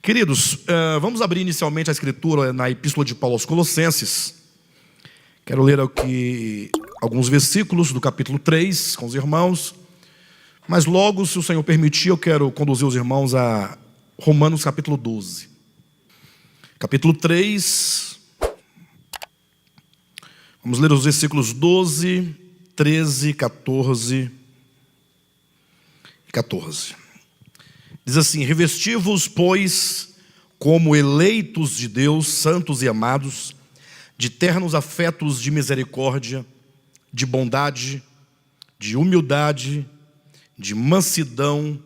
Queridos, vamos abrir inicialmente a escritura na Epístola de Paulo aos Colossenses. Quero ler aqui alguns versículos do capítulo 3 com os irmãos. Mas logo, se o Senhor permitir, eu quero conduzir os irmãos a Romanos capítulo 12. Capítulo 3. Vamos ler os versículos 12, 13, 14 e 14. Diz assim: revesti-vos, pois, como eleitos de Deus, santos e amados, de ternos afetos de misericórdia, de bondade, de humildade, de mansidão,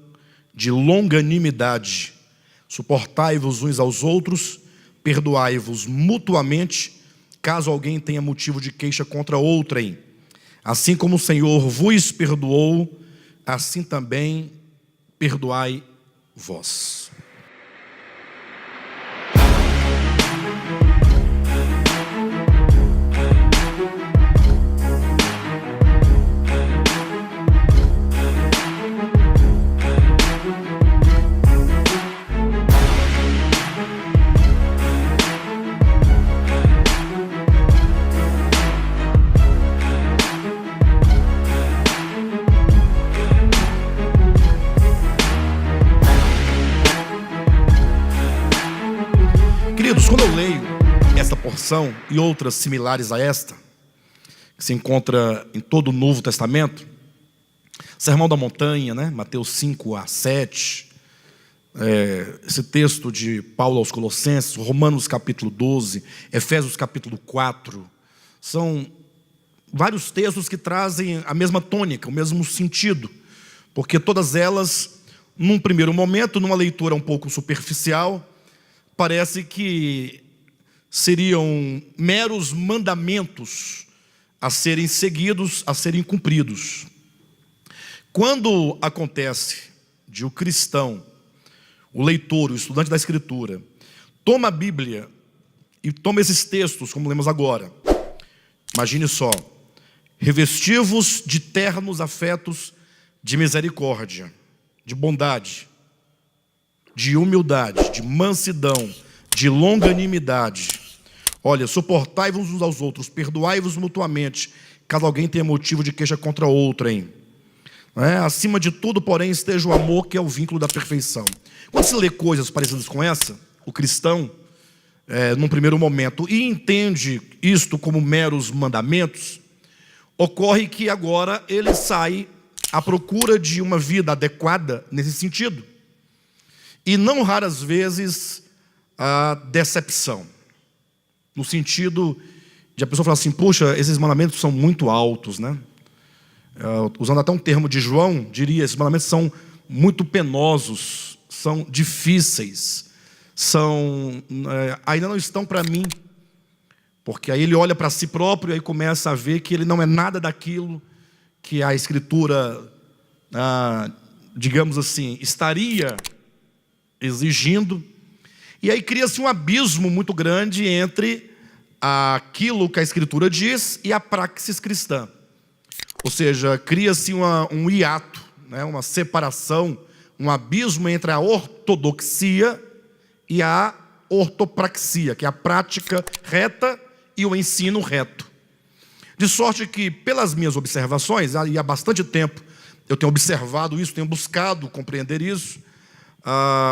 de longanimidade. Suportai-vos uns aos outros, perdoai-vos mutuamente, caso alguém tenha motivo de queixa contra outrem. Assim como o Senhor vos perdoou, assim também perdoai vós. Quando eu leio esta porção e outras similares a esta, que se encontra em todo o Novo Testamento, Sermão da Montanha, Mateus 5 a 7, esse texto de Paulo aos Colossenses, Romanos capítulo 12, Efésios capítulo 4, são vários textos que trazem a mesma tônica, o mesmo sentido, porque todas elas, num primeiro momento, numa leitura um pouco superficial, parece que seriam meros mandamentos a serem seguidos, a serem cumpridos. Quando acontece de o cristão, o leitor, o estudante da Escritura, toma a Bíblia e toma esses textos, como lemos agora, imagine só: revesti-vos de ternos afetos de misericórdia, de bondade, de humildade, de mansidão, de longanimidade. Olha, suportai-vos uns aos outros, perdoai-vos mutuamente, caso alguém tenha motivo de queixa contra outrem. Acima de tudo, porém, esteja o amor, que é o vínculo da perfeição. Quando se lê coisas parecidas com essa, o cristão, num primeiro momento, e entende isto como meros mandamentos, ocorre que agora ele sai à procura de uma vida adequada nesse sentido. E não raras vezes a decepção, no sentido de a pessoa falar assim: puxa, esses mandamentos são muito altos, usando até um termo de João, diria: esses mandamentos são muito penosos, são difíceis, ainda não estão para mim. Porque aí ele olha para si próprio e começa a ver que ele não é nada daquilo que a Escritura, digamos assim, estaria exigindo, e aí cria-se um abismo muito grande entre aquilo que a Escritura diz e a praxis cristã. Ou seja, cria-se um hiato, uma separação, um abismo entre a ortodoxia e a ortopraxia, que é a prática reta e o ensino reto. De sorte que, pelas minhas observações, e há bastante tempo eu tenho observado isso, tenho buscado compreender isso,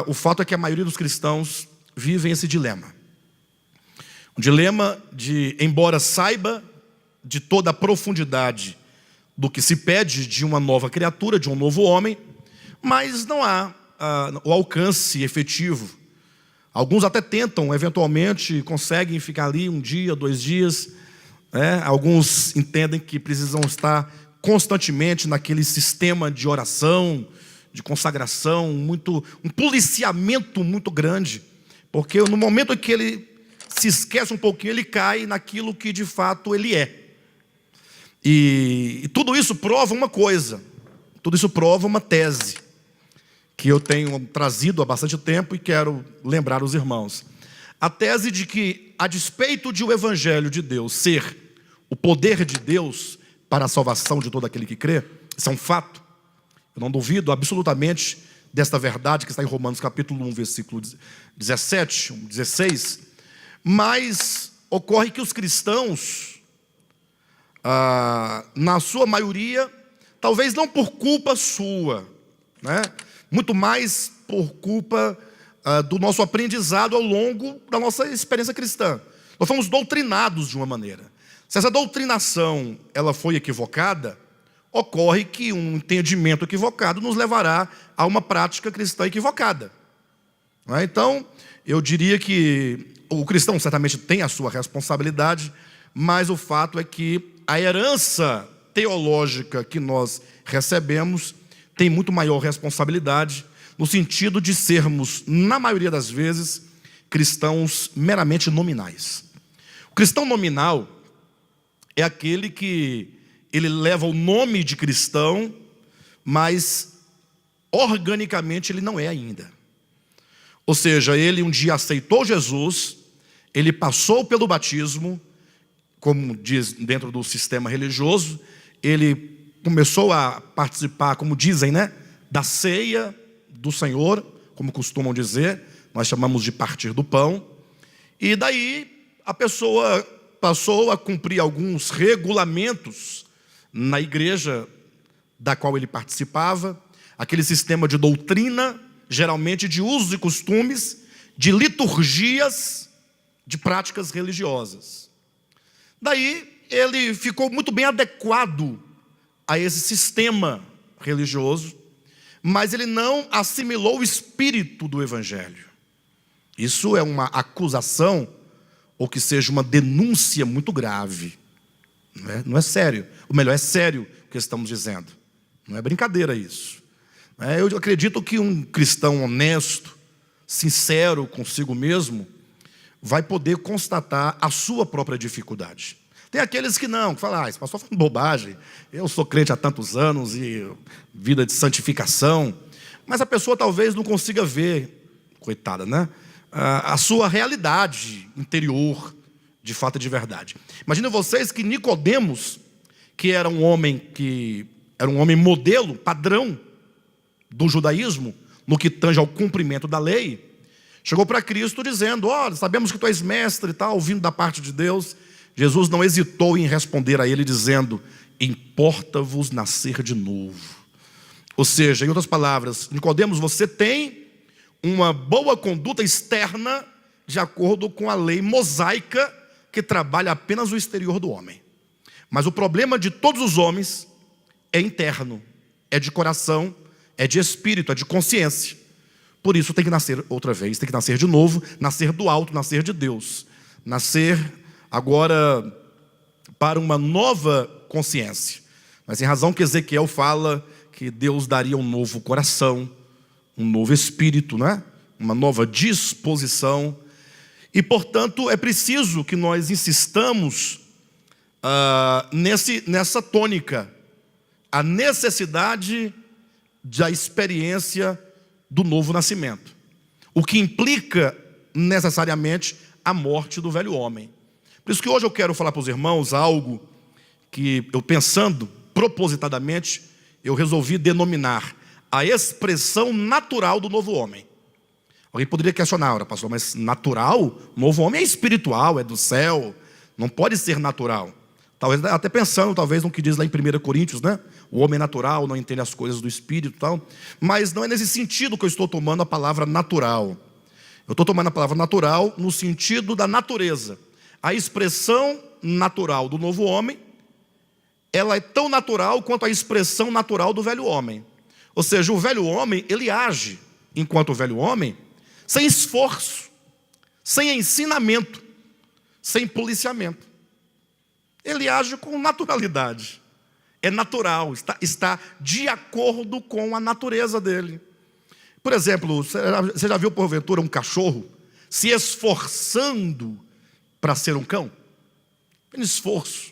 o fato é que a maioria dos cristãos vivem esse dilema. Um dilema de, embora saiba de toda a profundidade do que se pede de uma nova criatura, de um novo homem, mas não há o alcance efetivo. Alguns até tentam, eventualmente, conseguem ficar ali um dia, 2 dias. Alguns entendem que precisam estar constantemente naquele sistema de oração, de consagração, um policiamento muito grande, porque no momento em que ele se esquece um pouquinho, ele cai naquilo que de fato ele é. E tudo isso prova uma coisa, tudo isso prova uma tese, que eu tenho trazido há bastante tempo e quero lembrar os irmãos. A tese de que, a despeito de o Evangelho de Deus ser o poder de Deus para a salvação de todo aquele que crê, isso é um fato. Eu não duvido absolutamente desta verdade que está em Romanos capítulo 1, versículo 17, 16, mas ocorre que os cristãos, na sua maioria, talvez não por culpa sua, né? Muito mais por culpa do nosso aprendizado ao longo da nossa experiência cristã. Nós fomos doutrinados de uma maneira. Se essa doutrinação ela foi equivocada, ocorre que um entendimento equivocado nos levará a uma prática cristã equivocada. Não é? Então, eu diria que o cristão certamente tem a sua responsabilidade, mas o fato é que a herança teológica que nós recebemos tem muito maior responsabilidade, no sentido de sermos, na maioria das vezes, cristãos meramente nominais. O cristão nominal é aquele que ele leva o nome de cristão, mas organicamente ele não é ainda. Ou seja, ele um dia aceitou Jesus, ele passou pelo batismo, como diz dentro do sistema religioso, ele começou a participar, como dizem, né, da ceia do Senhor, como costumam dizer, nós chamamos de partir do pão, e daí a pessoa passou a cumprir alguns regulamentos na igreja da qual ele participava, aquele sistema de doutrina, geralmente de usos e costumes, de liturgias, de práticas religiosas. Daí ele ficou muito bem adequado a esse sistema religioso, mas ele não assimilou o espírito do evangelho. Isso é uma acusação, ou que seja uma denúncia muito grave. Não é sério. Ou melhor, é sério o que estamos dizendo. Não é brincadeira isso. Eu acredito que um cristão honesto, sincero consigo mesmo, vai poder constatar a sua própria dificuldade. Tem aqueles que não, que falam, esse pastor falando bobagem, eu sou crente há tantos anos e vida de santificação, mas a pessoa talvez não consiga ver, coitada, né? A sua realidade interior, de fato e de verdade. Imaginem vocês que Nicodemos, que era um homem modelo, padrão do judaísmo, no que tange ao cumprimento da lei, chegou para Cristo dizendo, olha, sabemos que tu és mestre e tal, vindo da parte de Deus. Jesus não hesitou em responder a ele dizendo, importa-vos nascer de novo. Ou seja, em outras palavras, Nicodemos, você tem uma boa conduta externa de acordo com a lei mosaica que trabalha apenas o exterior do homem. Mas o problema de todos os homens é interno, é de coração, é de espírito, é de consciência. Por isso tem que nascer outra vez, tem que nascer de novo, nascer do alto, nascer de Deus. Nascer agora para uma nova consciência. Mas em razão que Ezequiel fala que Deus daria um novo coração, um novo espírito, né? Uma nova disposição. E, portanto, é preciso que nós insistamos nessa tônica, a necessidade da experiência do novo nascimento, o que implica necessariamente a morte do velho homem. Por isso que hoje eu quero falar para os irmãos algo que eu, pensando propositadamente, eu resolvi denominar a expressão natural do novo homem. Alguém poderia questionar, pastor, mas natural? O novo homem é espiritual, é do céu, não pode ser natural. Talvez até pensando, talvez no que diz lá em 1 Coríntios, né? O homem natural não entende as coisas do espírito e tal. Mas não é nesse sentido que eu estou tomando a palavra natural. Eu estou tomando a palavra natural no sentido da natureza. A expressão natural do novo homem, ela é tão natural quanto a expressão natural do velho homem. Ou seja, o velho homem, ele age, enquanto o velho homem, sem esforço, sem ensinamento, sem policiamento. Ele age com naturalidade. É natural, está de acordo com a natureza dele. Por exemplo, você já viu porventura um cachorro se esforçando para ser um cão? Tem esforço.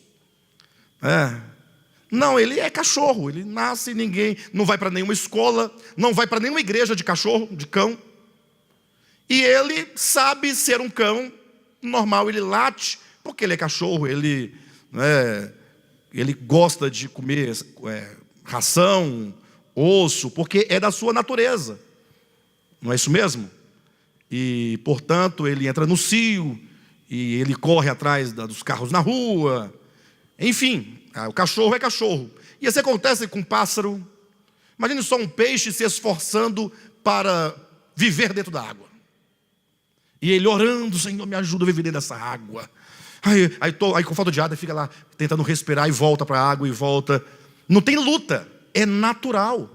Não, ele é cachorro, ele nasce, ninguém não vai para nenhuma escola, não vai para nenhuma igreja de cachorro, de cão. E ele sabe ser um cão normal, ele late, porque ele é cachorro, ele gosta de comer ração, osso, porque é da sua natureza. Não é isso mesmo? E, portanto, ele entra no cio, e ele corre atrás dos carros na rua. Enfim, o cachorro é cachorro. E isso acontece com um pássaro. Imagine só um peixe se esforçando para viver dentro da água. E ele orando: Senhor, me ajuda a viver dentro dessa água. Aí com falta de ar, ele fica lá tentando respirar e volta para a água e volta. Não tem luta, é natural.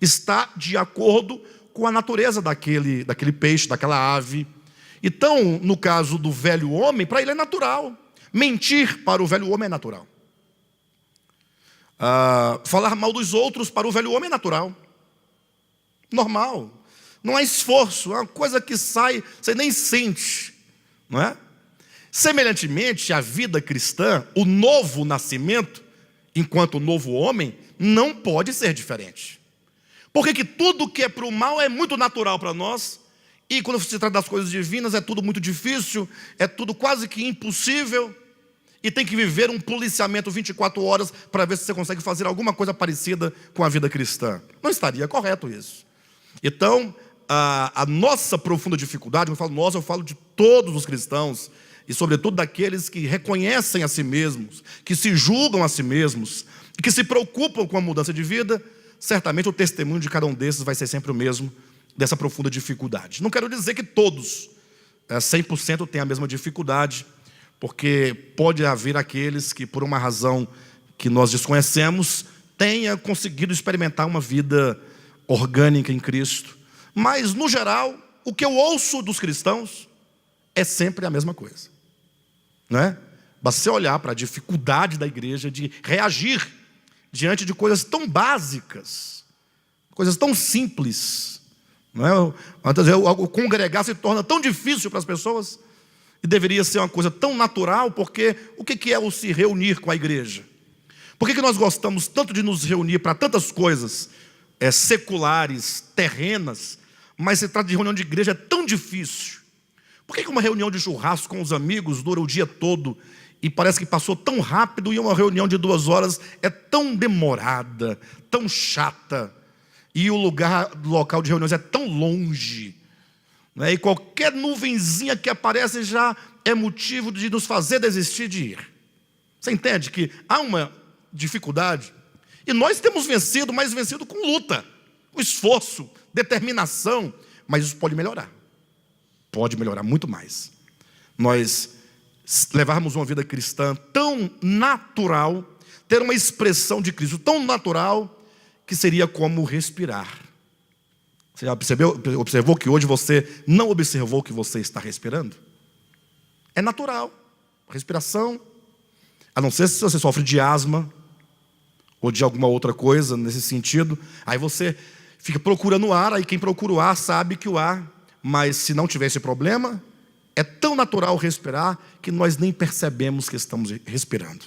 Está de acordo com a natureza daquele peixe, daquela ave. Então, no caso do velho homem, para ele é natural. Mentir para o velho homem é natural. Falar mal dos outros para o velho homem é natural. Normal. Não há esforço, é uma coisa que sai, você nem sente, não é? Semelhantemente, a vida cristã, o novo nascimento, enquanto novo homem, não pode ser diferente. Porque que tudo que é para o mal é muito natural para nós, e quando se trata das coisas divinas é tudo muito difícil, é tudo quase que impossível, e tem que viver um policiamento 24 horas para ver se você consegue fazer alguma coisa parecida com a vida cristã. Não estaria correto isso. Então, a nossa profunda dificuldade, quando eu falo nós, eu falo de todos os cristãos, e sobretudo daqueles que reconhecem a si mesmos, que se julgam a si mesmos, e que se preocupam com a mudança de vida. Certamente o testemunho de cada um desses vai ser sempre o mesmo, dessa profunda dificuldade. Não quero dizer que todos, 100% têm a mesma dificuldade, porque pode haver aqueles que, por uma razão que nós desconhecemos, tenha conseguido experimentar uma vida orgânica em Cristo. Mas, no geral, o que eu ouço dos cristãos é sempre a mesma coisa, não é? Basta você olhar para a dificuldade da igreja de reagir diante de coisas tão básicas, coisas tão simples, não é? O congregar se torna tão difícil para as pessoas, e deveria ser uma coisa tão natural, porque o que é o se reunir com a igreja? Por que nós gostamos tanto de nos reunir para tantas coisas seculares, terrenas, mas se trata de reunião de igreja é tão difícil? Por que uma reunião de churrasco com os amigos dura o dia todo e parece que passou tão rápido, e uma reunião de 2 horas é tão demorada, tão chata, e o local de reuniões é tão longe, né? E qualquer nuvenzinha que aparece já é motivo de nos fazer desistir de ir? Você entende que há uma dificuldade? E nós temos vencido, mas vencido com luta, com esforço, determinação. Mas isso pode melhorar muito mais. Nós levarmos uma vida cristã tão natural, ter uma expressão de Cristo tão natural, que seria como respirar. Você já observou que hoje você não observou que você está respirando? É natural, respiração, a não ser se você sofre de asma, ou de alguma outra coisa nesse sentido. Aí você fica procurando o ar, aí quem procura o ar sabe que o ar, mas se não tiver esse problema, é tão natural respirar que nós nem percebemos que estamos respirando.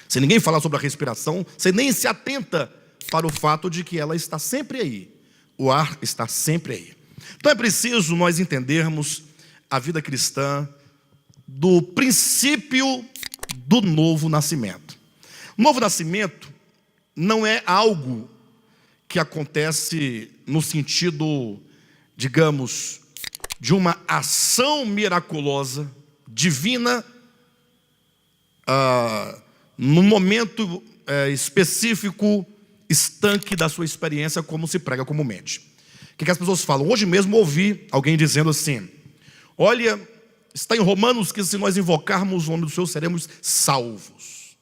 Se ninguém falar sobre a respiração, você nem se atenta para o fato de que ela está sempre aí. O ar está sempre aí. Então é preciso nós entendermos a vida cristã do princípio do novo nascimento. Novo nascimento não é algo que acontece no sentido, digamos, de uma ação miraculosa, divina, num momento específico, estanque da sua experiência, como se prega comumente. O que as pessoas falam? Hoje mesmo ouvi alguém dizendo assim: olha, está em Romanos que se nós invocarmos o nome do Senhor, seremos salvos.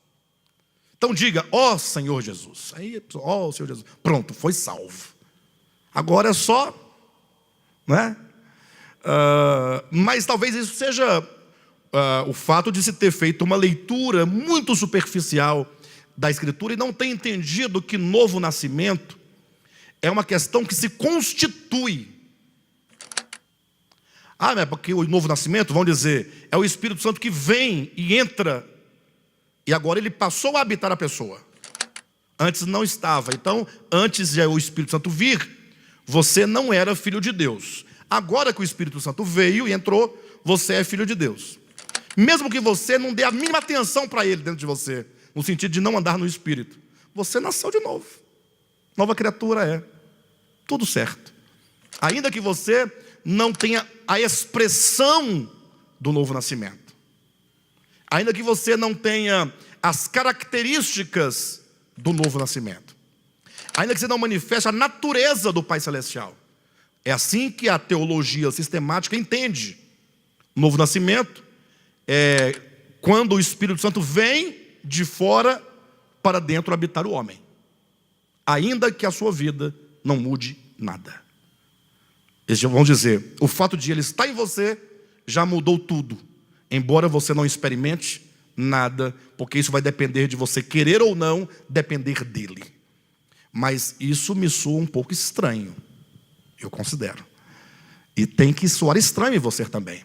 Então diga: ó Senhor Jesus. Aí, ó Senhor Jesus. Pronto, foi salvo. Agora é só, não é? Mas talvez isso seja o fato de se ter feito uma leitura muito superficial da Escritura e não ter entendido que novo nascimento é uma questão que se constitui. Mas porque o novo nascimento, vão dizer, é o Espírito Santo que vem e entra, e agora ele passou a habitar a pessoa. Antes não estava. Então, antes de o Espírito Santo vir, você não era filho de Deus. Agora que o Espírito Santo veio e entrou, você é filho de Deus. Mesmo que você não dê a mínima atenção para ele dentro de você, no sentido de não andar no Espírito, você nasceu de novo. Nova criatura é. Tudo certo. Ainda que você não tenha a expressão do novo nascimento, ainda que você não tenha as características do novo nascimento, ainda que você não manifeste a natureza do Pai Celestial. É assim que a teologia sistemática entende. Novo nascimento é quando o Espírito Santo vem de fora para dentro habitar o homem, ainda que a sua vida não mude nada. Eles vão dizer, o fato de ele estar em você já mudou tudo, embora você não experimente nada, porque isso vai depender de você querer ou não depender dele. Mas isso me soa um pouco estranho, eu considero. E tem que soar estranho em você também.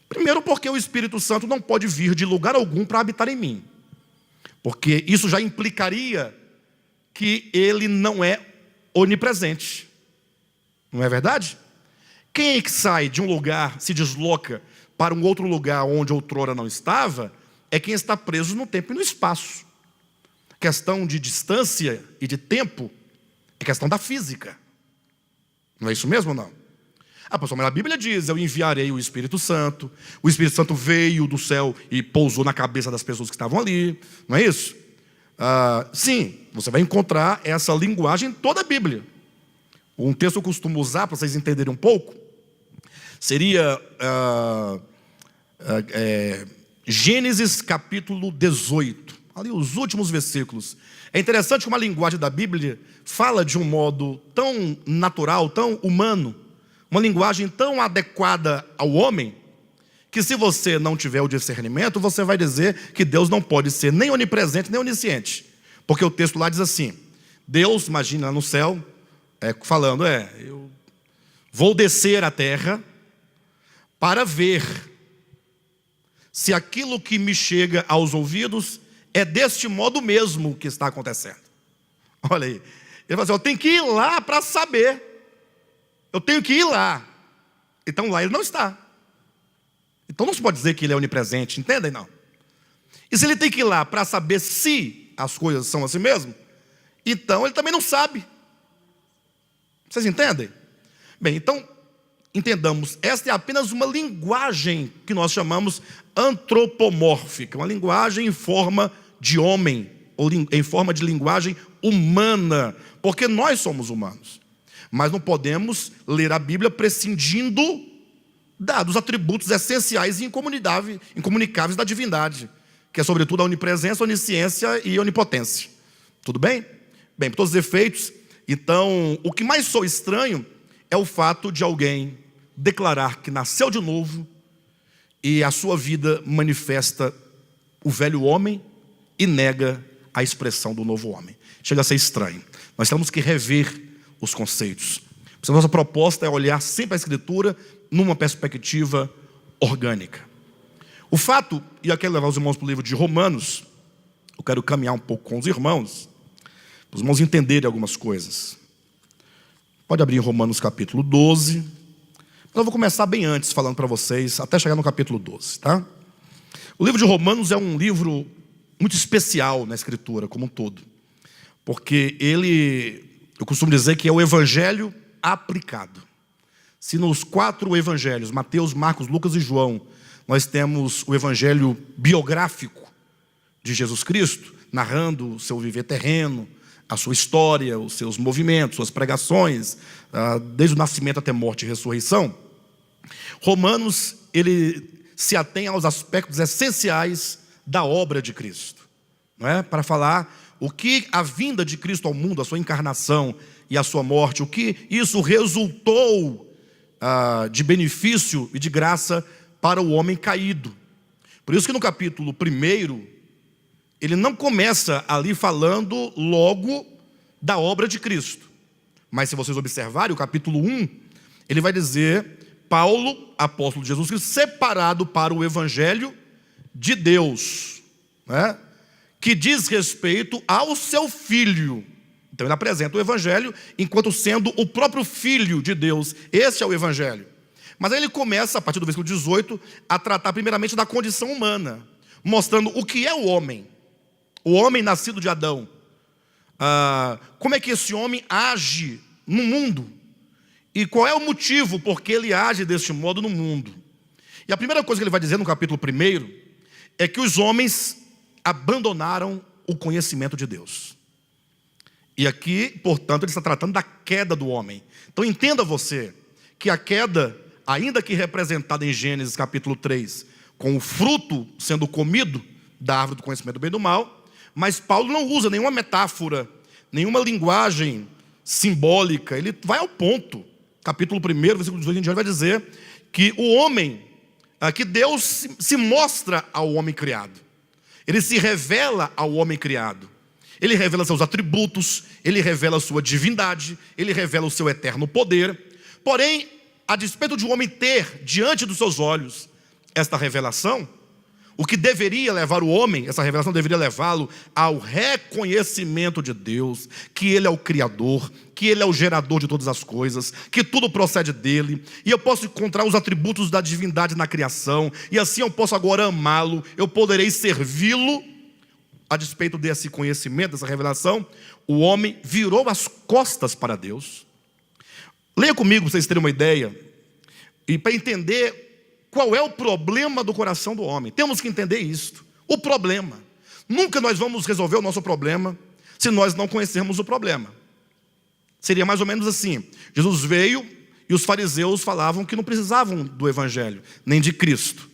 Primeiro porque o Espírito Santo não pode vir de lugar algum para habitar em mim, porque isso já implicaria que ele não é onipresente. Não é verdade? Quem é que sai de um lugar, se desloca para um outro lugar onde outrora não estava, é quem está preso no tempo e no espaço. Questão de distância e de tempo é questão da física. Não é isso mesmo ou não? Pastor, mas a Bíblia diz, eu enviarei o Espírito Santo veio do céu e pousou na cabeça das pessoas que estavam ali, não é isso? Sim, você vai encontrar essa linguagem em toda a Bíblia. Um texto que eu costumo usar, para vocês entenderem um pouco, seria Gênesis capítulo 18, ali os últimos versículos. É interessante como a linguagem da Bíblia fala de um modo tão natural, tão humano, uma linguagem tão adequada ao homem, que se você não tiver o discernimento, você vai dizer que Deus não pode ser nem onipresente, nem onisciente. Porque o texto lá diz assim, Deus, imagina no céu, falando, eu vou descer à terra para ver se aquilo que me chega aos ouvidos é deste modo mesmo que está acontecendo. Olha aí, ele fala assim, eu tenho que ir lá para saber, eu tenho que ir lá. Então lá ele não está. Então não se pode dizer que ele é onipresente, entendem não? E se ele tem que ir lá para saber se as coisas são assim mesmo, então ele também não sabe. Vocês entendem? Bem, então, entendamos, esta é apenas uma linguagem que nós chamamos antropomórfica, uma linguagem em forma de homem, ou em forma de linguagem humana, porque nós somos humanos. Mas não podemos ler a Bíblia prescindindo dos atributos essenciais e incomunicáveis da divindade, que é sobretudo a onipresença, onisciência e onipotência. Tudo bem? Bem, por todos os efeitos, então, o que mais soa estranho é o fato de alguém declarar que nasceu de novo e a sua vida manifesta o velho homem e nega a expressão do novo homem. Chega a ser estranho. Nós temos que rever os conceitos. A nossa proposta é olhar sempre a Escritura numa perspectiva orgânica. O fato, e eu quero levar os irmãos para o livro de Romanos, eu quero caminhar um pouco com os irmãos, para os irmãos entenderem algumas coisas. Pode abrir em Romanos capítulo 12. Mas eu vou começar bem antes, falando para vocês, até chegar no capítulo 12, tá? O livro de Romanos é um livro muito especial na Escritura, como um todo. Porque eu costumo dizer que é o Evangelho aplicado. Se nos 4 evangelhos, Mateus, Marcos, Lucas e João, nós temos o evangelho biográfico de Jesus Cristo, narrando o seu viver terreno, a sua história, os seus movimentos, suas pregações, desde o nascimento até morte e ressurreição. Romanos, ele se atém aos aspectos essenciais da obra de Cristo, não é? Para falar o que a vinda de Cristo ao mundo, a sua encarnação e a sua morte, o que isso resultou de benefício e de graça para o homem caído. Por isso que no capítulo 1, ele não começa ali falando logo da obra de Cristo. Mas se vocês observarem, o capítulo 1, ele vai dizer, Paulo, apóstolo de Jesus Cristo, separado para o evangelho de Deus, né? Que diz respeito ao seu Filho. Então ele apresenta o evangelho enquanto sendo o próprio Filho de Deus. Esse é o evangelho. Mas aí ele começa, a partir do versículo 18, a tratar primeiramente da condição humana, mostrando o que é o homem nascido de Adão. Como é que esse homem age no mundo. E qual é o motivo por que ele age deste modo no mundo? E a primeira coisa que ele vai dizer no capítulo 1 é que os homens abandonaram o conhecimento de Deus. E aqui, portanto, ele está tratando da queda do homem. Então entenda você que a queda, ainda que representada em Gênesis capítulo 3, com o fruto sendo comido da árvore do conhecimento do bem e do mal, mas Paulo não usa nenhuma metáfora, nenhuma linguagem simbólica, ele vai ao ponto. Capítulo 1, versículo 18 em diante vai dizer que o homem, que Deus se mostra ao homem criado. Ele se revela ao homem criado. Ele revela seus atributos, ele revela a sua divindade, ele revela o seu eterno poder. Porém, a despeito de um homem ter diante dos seus olhos esta revelação, o que deveria levar o homem, essa revelação deveria levá-lo ao reconhecimento de Deus, que Ele é o Criador, que Ele é o gerador de todas as coisas, que tudo procede dEle, e eu posso encontrar os atributos da divindade na criação, e assim eu posso agora amá-lo, eu poderei servi-lo. A despeito desse conhecimento, dessa revelação, o homem virou as costas para Deus. Leia comigo para vocês terem uma ideia, e para entender qual é o problema do coração do homem. Temos que entender isto, o problema. Nunca nós vamos resolver o nosso problema se nós não conhecermos o problema. Seria mais ou menos assim: Jesus veio e os fariseus falavam que não precisavam do evangelho, nem de Cristo.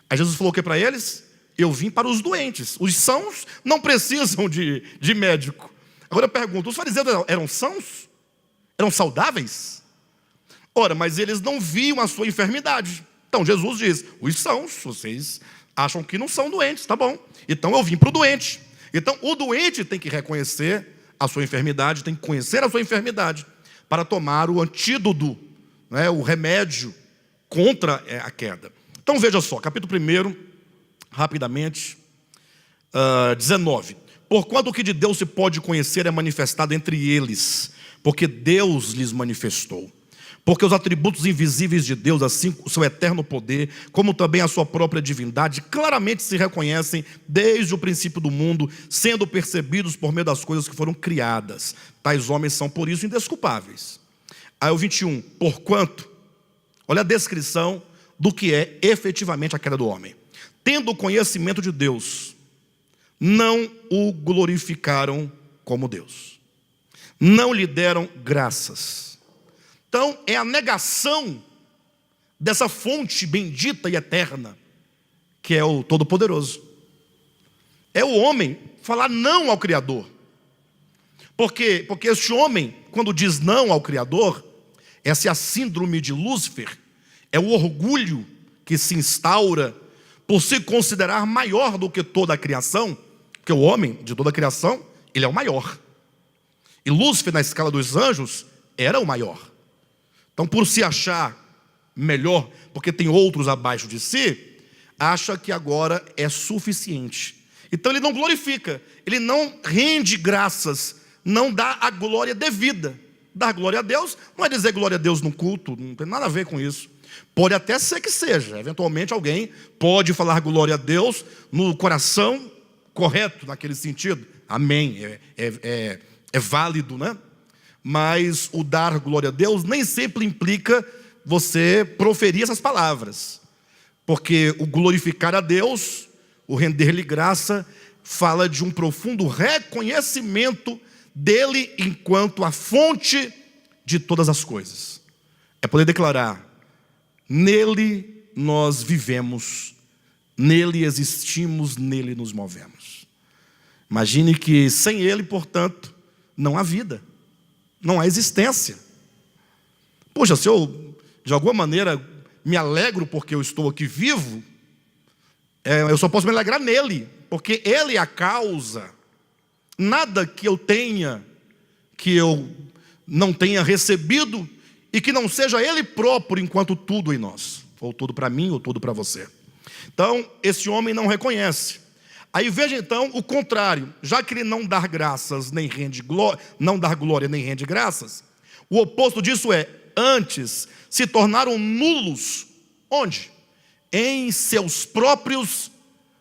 Aí Jesus falou o que para eles? Eu vim para os doentes. Os sãos não precisam de médico. Agora eu pergunto, os fariseus eram sãos? Eram saudáveis? Ora, mas eles não viam a sua enfermidade. Então Jesus diz, os sãos, vocês acham que não são doentes, tá bom. Então eu vim para o doente. Então o doente tem que reconhecer a sua enfermidade, tem que conhecer a sua enfermidade, para tomar o antídoto, né, o remédio contra a queda. Então veja só, capítulo 1, rapidamente, 19. Porquanto o que de Deus se pode conhecer é manifestado entre eles, porque Deus lhes manifestou. Porque os atributos invisíveis de Deus, assim o seu eterno poder, como também a sua própria divindade, claramente se reconhecem desde o princípio do mundo, sendo percebidos por meio das coisas que foram criadas. Tais homens são por isso indesculpáveis. Aí o 21, porquanto, olha a descrição do que é efetivamente a queda do homem. Tendo o conhecimento de Deus, não o glorificaram como Deus, não lhe deram graças. Então é a negação dessa fonte bendita e eterna, que é o Todo-Poderoso. É o homem falar não ao Criador. Por quê? Porque este homem, quando diz não ao Criador, essa é a síndrome de Lúcifer, é o orgulho que se instaura por se considerar maior do que toda a criação, porque o homem de toda a criação, ele é o maior. E Lúcifer, na escala dos anjos, era o maior. Então, por se achar melhor, porque tem outros abaixo de si, acha que agora é suficiente. Então ele não glorifica, ele não rende graças, não dá a glória devida. Dar glória a Deus não é dizer glória a Deus no culto, não tem nada a ver com isso. Pode até ser que seja, eventualmente alguém pode falar glória a Deus no coração correto, naquele sentido. Amém, é válido, né? Mas o dar glória a Deus nem sempre implica você proferir essas palavras. Porque o glorificar a Deus, o render-lhe graça, fala de um profundo reconhecimento dele enquanto a fonte de todas as coisas. É poder declarar, nele nós vivemos, nele existimos, nele nos movemos. Imagine que sem ele, portanto, não há vida. Não há existência. Poxa, se eu, de alguma maneira, me alegro porque eu estou aqui vivo, eu só posso me alegrar nele, porque ele é a causa. Nada que eu tenha, que eu não tenha recebido, e que não seja ele próprio enquanto tudo em nós, ou tudo para mim, ou tudo para você. Então, esse homem não reconhece. Aí veja então o contrário, já que ele não dá graças, nem rende glória, não dá glória nem rende graças, o oposto disso é, antes se tornaram nulos, onde? Em seus próprios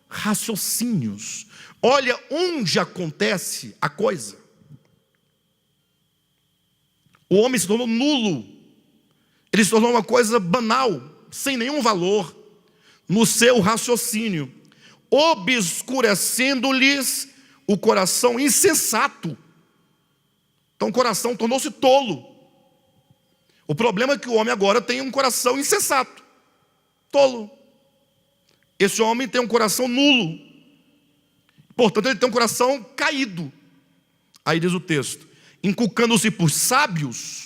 raciocínios. Olha onde acontece a coisa. O homem se tornou nulo Ele se tornou uma coisa banal, sem nenhum valor no seu raciocínio, obscurecendo-lhes o coração insensato. Então o coração tornou-se tolo. O problema é que o homem agora tem um coração insensato, tolo. Esse homem tem um coração nulo. Portanto, ele tem um coração caído. Aí diz o texto, inculcando-se por sábios,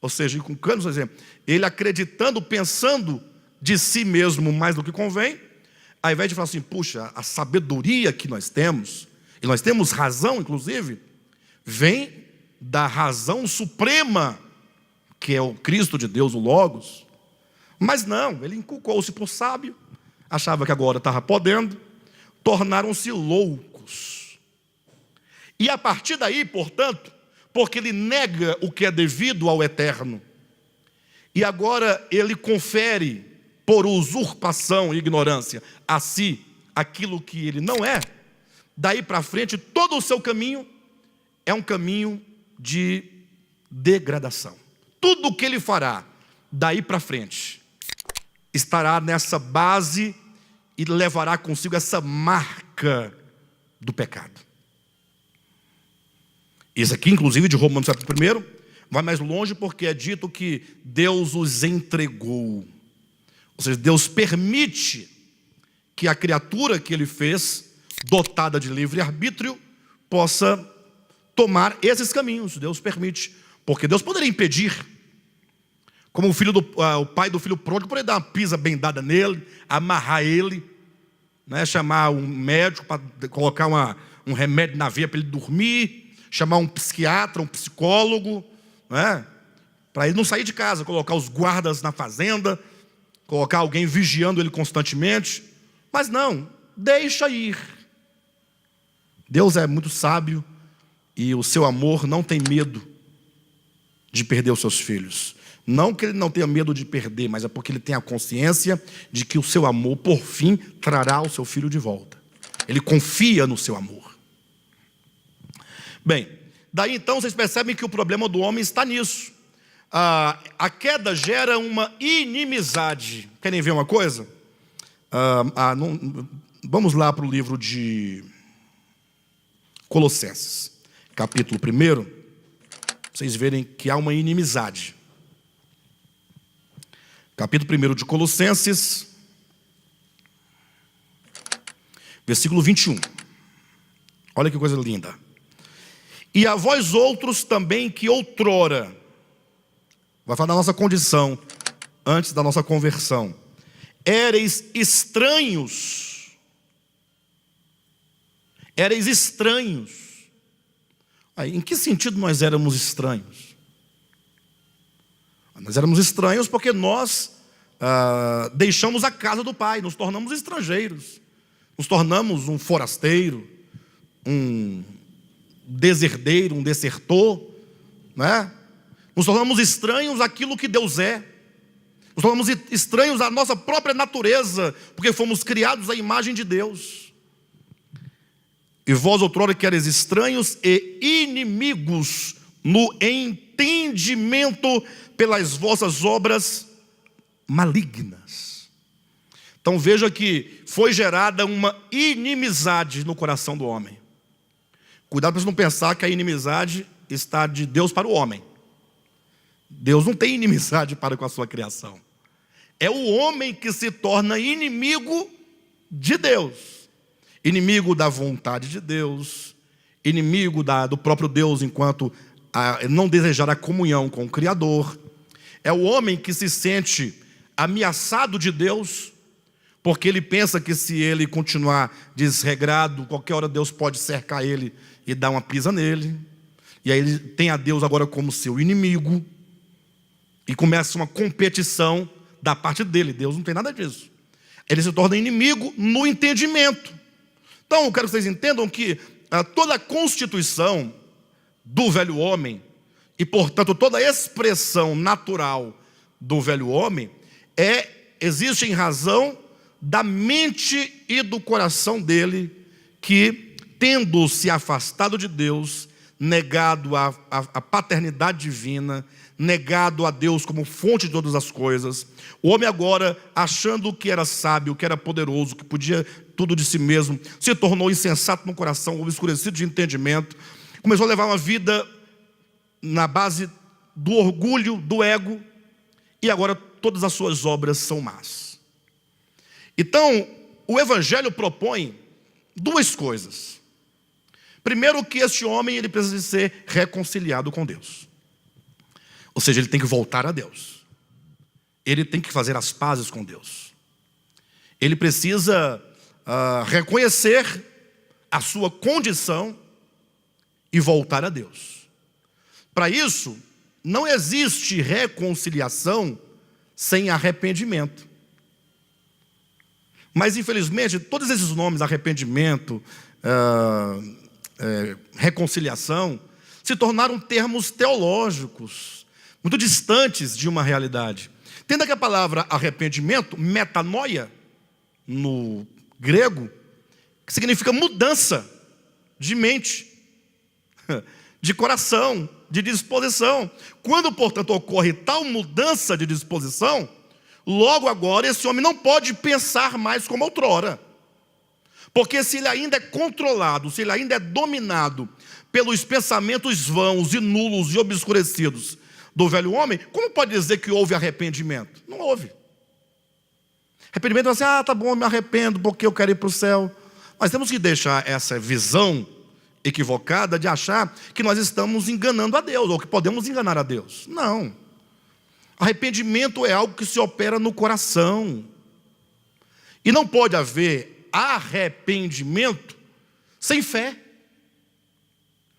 ou seja, inculcando-se, por exemplo, ele acreditando, pensando de si mesmo mais do que convém, ao invés de falar assim, puxa, a sabedoria que nós temos, e nós temos razão, inclusive, vem da razão suprema, que é o Cristo de Deus, o Logos. Mas não, ele inculcou-se por sábio, achava que agora estava podendo, tornaram-se loucos. E a partir daí, portanto, porque ele nega o que é devido ao eterno, e agora ele confere por usurpação e ignorância a si aquilo que ele não é, daí para frente todo o seu caminho é um caminho de degradação. Tudo o que ele fará daí para frente estará nessa base e levará consigo essa marca do pecado. Isso aqui, inclusive, de Romanos capítulo 1, vai mais longe porque é dito que Deus os entregou. Ou seja, Deus permite que a criatura que Ele fez, dotada de livre-arbítrio, possa tomar esses caminhos. Deus permite, porque Deus poderia impedir. Como o pai do filho pródigo poderia dar uma pisa bem dada nele, amarrar ele, né, chamar um médico para colocar um remédio na veia para ele dormir, chamar um psiquiatra, um psicólogo, né, para ele não sair de casa, colocar os guardas na fazenda, colocar alguém vigiando ele constantemente. Mas não, deixa ir. Deus é muito sábio e o seu amor não tem medo de perder os seus filhos. Não que ele não tenha medo de perder, mas é porque ele tem a consciência de que o seu amor, por fim, trará o seu filho de volta. Ele confia no seu amor. Bem, daí então vocês percebem que o problema do homem está nisso. A queda gera uma inimizade. Querem ver uma coisa? Vamos lá para o livro de Colossenses, capítulo 1, vocês verem que há uma inimizade. Capítulo 1 de Colossenses, versículo 21. Olha que coisa linda. E a vós outros também que outrora, vai falar da nossa condição antes da nossa conversão, éreis estranhos. Éreis estranhos. Aí, em que sentido nós éramos estranhos? Nós éramos estranhos porque nós deixamos a casa do Pai, nos tornamos estrangeiros, nos tornamos um forasteiro, um deserdeiro, um desertor, né? Nos tornamos estranhos àquilo que Deus é, nos tornamos estranhos à nossa própria natureza, porque fomos criados à imagem de Deus. E vós outrora que eres estranhos e inimigos no entendimento pelas vossas obras malignas. Então veja que foi gerada uma inimizade no coração do homem. Cuidado para você não pensar que a inimizade está de Deus para o homem. Deus não tem inimizade para com a sua criação. É o homem que se torna inimigo de Deus, inimigo da vontade de Deus, inimigo do próprio Deus enquanto não desejar a comunhão com o Criador. É o homem que se sente ameaçado de Deus, porque ele pensa que se ele continuar desregrado, qualquer hora Deus pode cercar ele e dar uma pisa nele. E aí ele tem a Deus agora como seu inimigo, e começa uma competição da parte dele. Deus não tem nada disso. Ele se torna inimigo no entendimento. Então eu quero que vocês entendam que toda a constituição do velho homem, e portanto toda a expressão natural do velho homem, existe em razão da mente e do coração dele, que tendo se afastado de Deus, negado a paternidade divina, negado a Deus como fonte de todas as coisas. O homem agora, achando que era sábio, que era poderoso, que podia tudo de si mesmo, se tornou insensato no coração, obscurecido de entendimento, começou a levar uma vida na base do orgulho, do ego, e agora todas as suas obras são más. Então, o Evangelho propõe duas coisas. Primeiro, que este homem ele precisa ser reconciliado com Deus. Ou seja, ele tem que voltar a Deus. Ele tem que fazer as pazes com Deus. Ele precisa reconhecer a sua condição e voltar a Deus. Para isso, não existe reconciliação sem arrependimento. Mas, infelizmente, todos esses nomes, arrependimento, reconciliação, se tornaram termos teológicos, muito distantes de uma realidade. Tendo que a palavra arrependimento, metanoia, no grego, que significa mudança de mente, de coração, de disposição. Quando, portanto, ocorre tal mudança de disposição, logo agora esse homem não pode pensar mais como outrora. Porque se ele ainda é controlado, se ele ainda é dominado pelos pensamentos vãos e nulos e obscurecidos do velho homem, como pode dizer que houve arrependimento? Não houve. Arrependimento é assim, tá bom, eu me arrependo porque eu quero ir para o céu. Nós temos que deixar essa visão equivocada de achar que nós estamos enganando a Deus, ou que podemos enganar a Deus. Não. Arrependimento é algo que se opera no coração. E não pode haver arrependimento sem fé.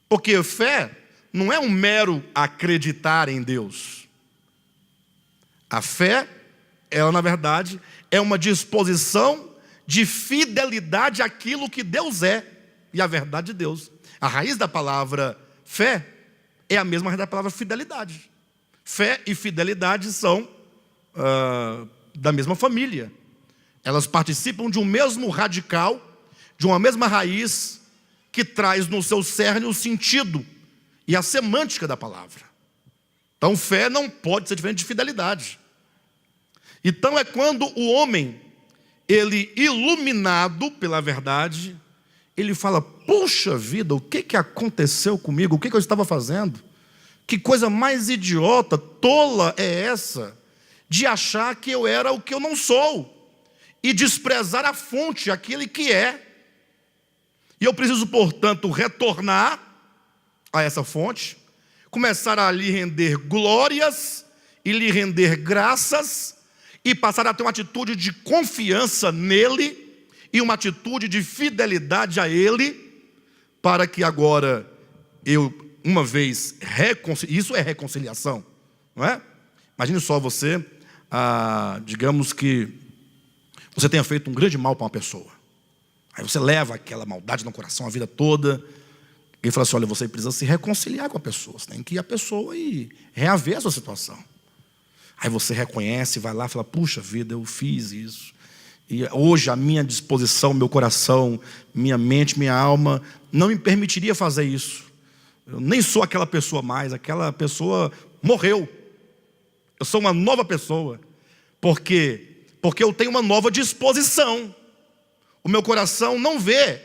Porque fé não é um mero acreditar em Deus. A fé, ela na verdade, é uma disposição de fidelidade àquilo que Deus é e à verdade de Deus. A raiz da palavra fé é a mesma raiz da palavra fidelidade. Fé e fidelidade são da mesma família. Elas participam de um mesmo radical, de uma mesma raiz, que traz no seu cerne o sentido e a semântica da palavra. Então, fé não pode ser diferente de fidelidade. Então, é quando o homem, ele iluminado pela verdade, ele fala, puxa vida, o que aconteceu comigo? O que eu estava fazendo? Que coisa mais idiota, tola é essa, de achar que eu era o que eu não sou, e desprezar a fonte, aquele que é. E eu preciso, portanto, retornar a essa fonte, começar a lhe render glórias, e lhe render graças, e passar a ter uma atitude de confiança nele, e uma atitude de fidelidade a ele, para que agora eu, uma vez, isso é reconciliação, não é? Imagine só você, digamos que você tenha feito um grande mal para uma pessoa. Aí você leva aquela maldade no coração a vida toda. E ele fala assim, olha, você precisa se reconciliar com a pessoa. Você tem que ir à pessoa e reaver a sua situação. Aí você reconhece, vai lá e fala, puxa vida, eu fiz isso. E hoje a minha disposição, meu coração, minha mente, minha alma, não me permitiria fazer isso. Eu nem sou aquela pessoa mais, aquela pessoa morreu. Eu sou uma nova pessoa. Por quê? Porque eu tenho uma nova disposição. O meu coração não vê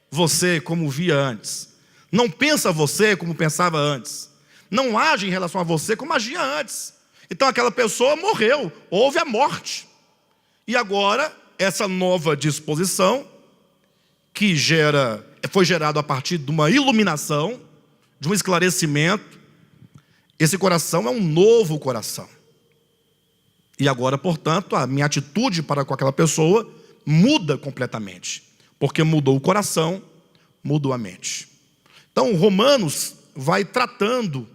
você como via antes. Não pensa você como pensava antes. Não age em relação a você como agia antes. Então aquela pessoa morreu, houve a morte. E agora, essa nova disposição, que foi gerado a partir de uma iluminação, de um esclarecimento, esse coração é um novo coração. E agora, portanto, a minha atitude para com aquela pessoa muda completamente. Porque mudou o coração, mudou a mente. Então, Romanos vai tratando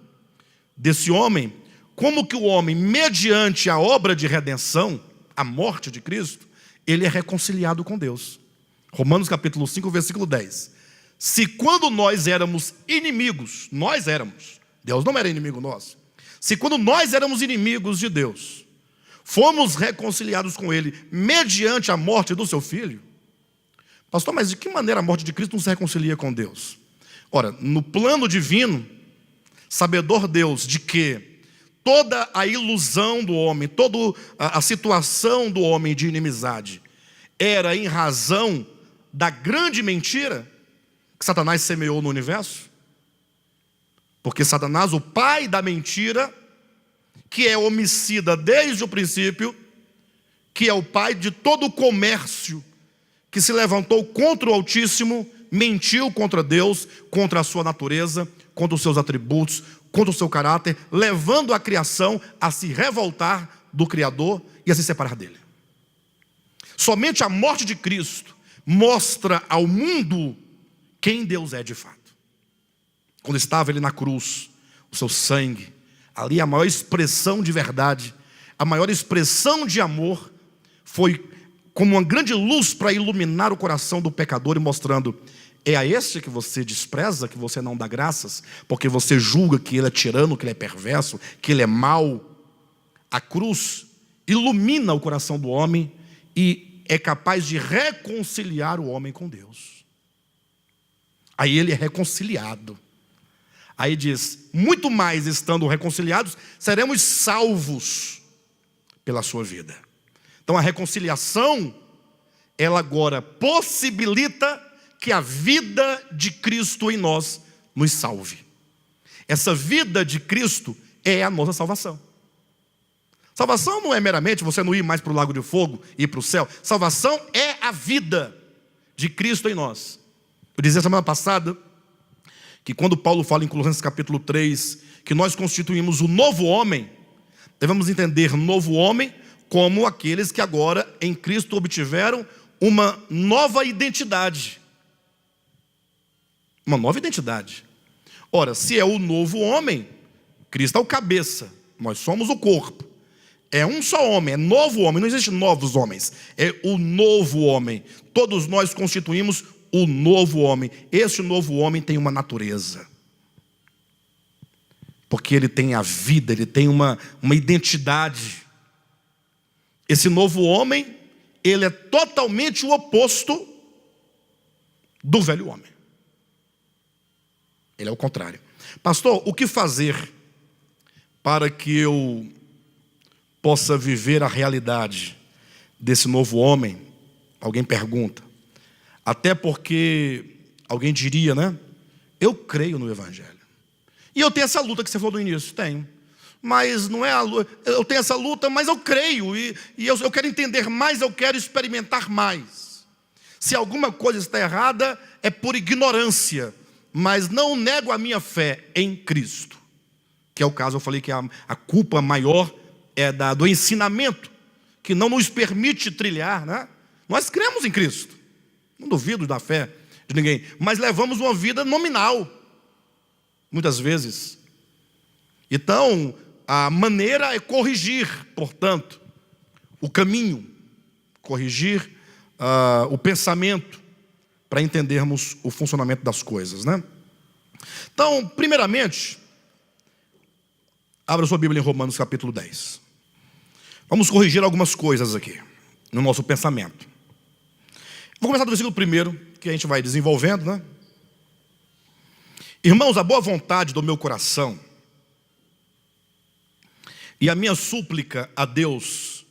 desse homem, como que o homem, mediante a obra de redenção, a morte de Cristo, ele é reconciliado com Deus. Romanos capítulo 5, versículo 10. Se quando nós éramos inimigos, Deus não era inimigo nosso. Se quando nós éramos inimigos de Deus, fomos reconciliados com Ele mediante a morte do seu Filho. Pastor, mas de que maneira a morte de Cristo nos reconcilia com Deus? Ora, no plano divino, sabedor Deus de que toda a ilusão do homem, toda a situação do homem de inimizade era em razão da grande mentira que Satanás semeou no universo. Porque Satanás, o pai da mentira, que é homicida desde o princípio, que é o pai de todo o comércio que se levantou contra o Altíssimo, mentiu contra Deus, contra a sua natureza, contra os seus atributos, contra o seu caráter, levando a criação a se revoltar do Criador e a se separar dele. Somente a morte de Cristo mostra ao mundo quem Deus é de fato. Quando estava ele na cruz, o seu sangue, ali a maior expressão de verdade, a maior expressão de amor, foi como uma grande luz para iluminar o coração do pecador e mostrando: é a este que você despreza, que você não dá graças, porque você julga que ele é tirano, que ele é perverso, que ele é mau. A cruz ilumina o coração do homem e é capaz de reconciliar o homem com Deus. Aí ele é reconciliado. Aí diz: muito mais estando reconciliados, seremos salvos pela sua vida. Então a reconciliação, ela agora possibilita que a vida de Cristo em nós nos salve. Essa vida de Cristo é a nossa salvação. Salvação não é meramente você não ir mais para o lago de fogo e ir para o céu. Salvação é a vida de Cristo em nós. Eu dizia semana passada que quando Paulo fala em Colossenses capítulo 3, que nós constituímos o novo homem, devemos entender novo homem como aqueles que agora em Cristo obtiveram uma nova identidade. Uma nova identidade. Ora, se é o novo homem, Cristo é o cabeça, nós somos o corpo. É um só homem, é novo homem, não existe novos homens. É o novo homem. Todos nós constituímos o novo homem. Esse novo homem tem uma natureza. Porque ele tem a vida, ele tem uma identidade. Esse novo homem, ele é totalmente o oposto do velho homem. Ele é o contrário. Pastor, o que fazer para que eu possa viver a realidade desse novo homem? Alguém pergunta. Até porque alguém diria, né? Eu creio no Evangelho. E eu tenho essa luta que você falou no início. Tenho. Mas não é a luta. Eu tenho essa luta, mas eu creio. E eu quero entender mais, eu quero experimentar mais. Se alguma coisa está errada, é por ignorância. Mas não nego a minha fé em Cristo. Que é o caso, eu falei que a culpa maior é do ensinamento, que não nos permite trilhar, né? Nós cremos em Cristo. Não duvido da fé de ninguém. Mas levamos uma vida nominal. Muitas vezes. Então, a maneira é corrigir, portanto, o caminho. Corrigir o pensamento, para entendermos o funcionamento das coisas, né? Então, primeiramente, abra sua Bíblia em Romanos capítulo 10. Vamos corrigir algumas coisas aqui, no nosso pensamento. Vou começar do versículo 1, que a gente vai desenvolvendo, né? Irmãos, a boa vontade do meu coração e a minha súplica a Deus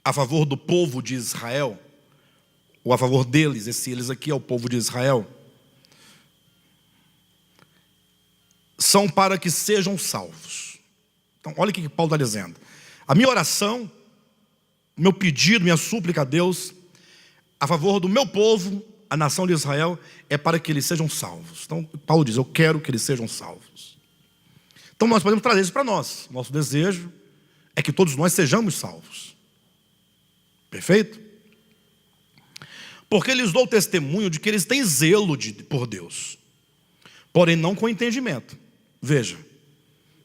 a favor do povo de Israel, ou a favor deles, eles aqui é o povo de Israel, são para que sejam salvos. Então, olha o que Paulo está dizendo. A minha oração, meu pedido, minha súplica a Deus, a favor do meu povo, a nação de Israel, é para que eles sejam salvos. Então, Paulo diz, eu quero que eles sejam salvos. Então, nós podemos trazer isso para nós. Nosso desejo é que todos nós sejamos salvos. Perfeito? Porque lhes dou testemunho de que eles têm zelo por Deus, porém não com entendimento. Veja,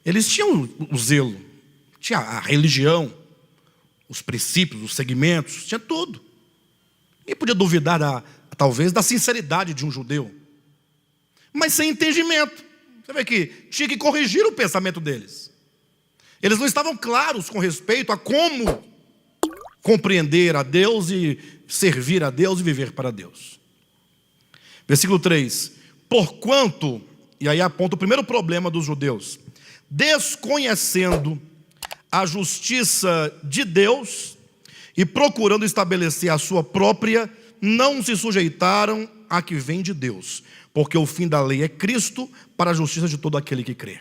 eles tinham o zelo, tinha a religião, os princípios, os segmentos, tinha tudo. Ninguém podia duvidar, talvez, da sinceridade de um judeu, mas sem entendimento. Você vê que tinha que corrigir o pensamento deles. Eles não estavam claros com respeito a como compreender a Deus e servir a Deus e viver para Deus. Versículo 3. porquanto, e aí aponta o primeiro problema dos judeus, desconhecendo a justiça de Deus e procurando estabelecer a sua própria, não se sujeitaram a que vem de Deus, porque o fim da lei é Cristo para a justiça de todo aquele que crê.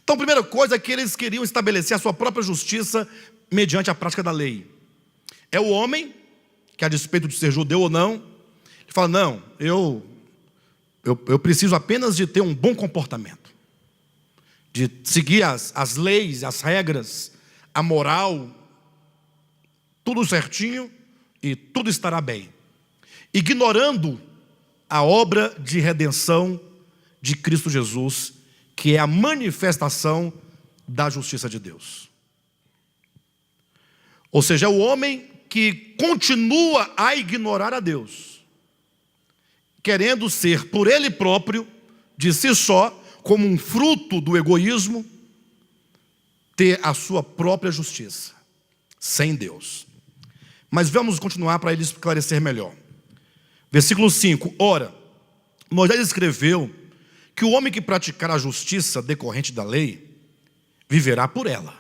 Então, a primeira coisa é que eles queriam estabelecer a sua própria justiça mediante a prática da lei. É o homem, que a despeito de ser judeu ou não, ele fala, não, eu preciso apenas de ter um bom comportamento, de seguir as leis, as regras, a moral, tudo certinho e tudo estará bem. Ignorando a obra de redenção de Cristo Jesus, que é a manifestação da justiça de Deus. Ou seja, é o homem que continua a ignorar a Deus, querendo ser por ele próprio, de si só, como um fruto do egoísmo, ter a sua própria justiça, sem Deus. Mas vamos continuar para ele esclarecer melhor. Versículo 5, ora, Moisés escreveu que o homem que praticar a justiça decorrente da lei, viverá por ela.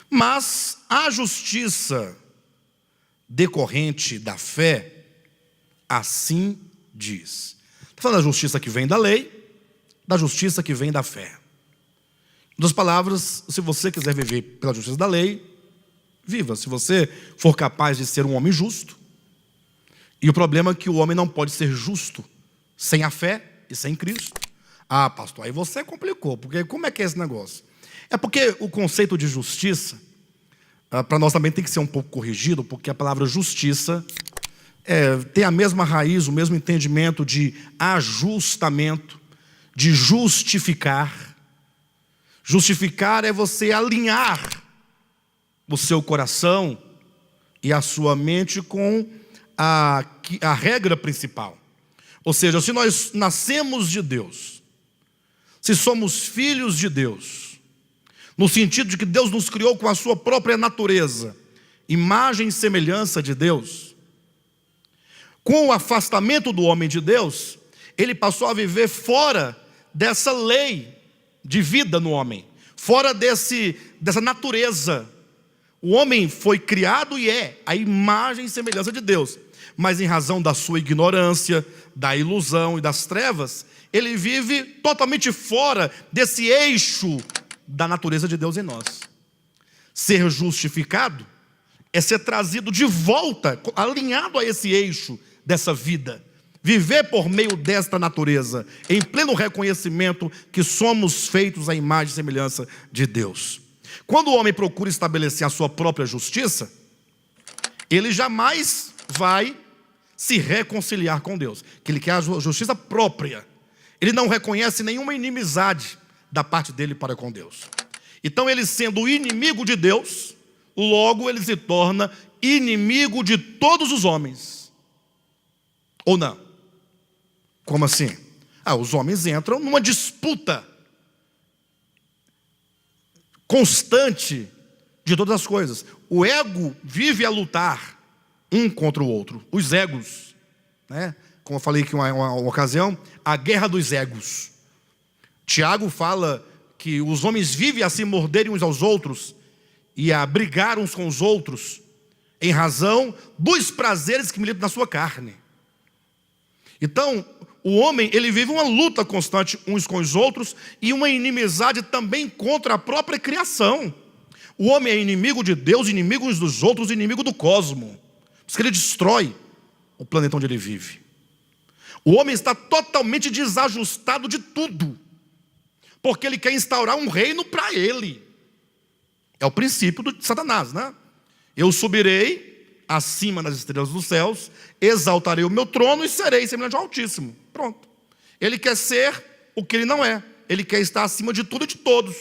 Mas a justiça decorrente da fé, assim diz. Está falando da justiça que vem da lei, da justiça que vem da fé. Em outras palavras, se você quiser viver pela justiça da lei, viva. Se você for capaz de ser um homem justo, e o problema é que o homem não pode ser justo sem a fé e sem Cristo. Ah, pastor, aí você complicou, porque como é que é esse negócio? É porque o conceito de justiça, para nós também tem que ser um pouco corrigido, porque a palavra justiça tem a mesma raiz, o mesmo entendimento de ajustamento, de justificar. Justificar é você alinhar o seu coração e a sua mente com a regra principal. Ou seja, se nós nascemos de Deus, se somos filhos de Deus, no sentido de que Deus nos criou com a sua própria natureza, imagem e semelhança de Deus, com o afastamento do homem de Deus, ele passou a viver fora dessa lei de vida no homem, fora dessa natureza. O homem foi criado e é a imagem e semelhança de Deus, mas em razão da sua ignorância, da ilusão e das trevas, ele vive totalmente fora desse eixo da natureza de Deus em nós. Ser justificado é ser trazido de volta, alinhado a esse eixo dessa vida. Viver por meio desta natureza, em pleno reconhecimento que somos feitos à imagem e semelhança de Deus. Quando o homem procura estabelecer a sua própria justiça, ele jamais vai se reconciliar com Deus, que ele quer a justiça própria. Ele não reconhece nenhuma inimizade da parte dele para com Deus. Então, ele sendo inimigo de Deus, logo ele se torna inimigo de todos os homens. Ou não? Como assim? Os homens entram numa disputa constante de todas as coisas. O ego vive a lutar um contra o outro. Os egos, né? Como eu falei aqui uma ocasião, a guerra dos egos. Tiago fala que os homens vivem a se morderem uns aos outros e a brigar uns com os outros em razão dos prazeres que militam na sua carne. Então, o homem, ele vive uma luta constante uns com os outros e uma inimizade também contra a própria criação. O homem é inimigo de Deus, inimigo uns dos outros, inimigo do cosmos. Por isso que ele destrói o planeta onde ele vive. O homem está totalmente desajustado de tudo, porque ele quer instaurar um reino para ele. É o princípio de Satanás, né? Eu subirei acima das estrelas dos céus, exaltarei o meu trono e serei semelhante ao Altíssimo. Pronto. Ele quer ser o que ele não é. Ele quer estar acima de tudo e de todos,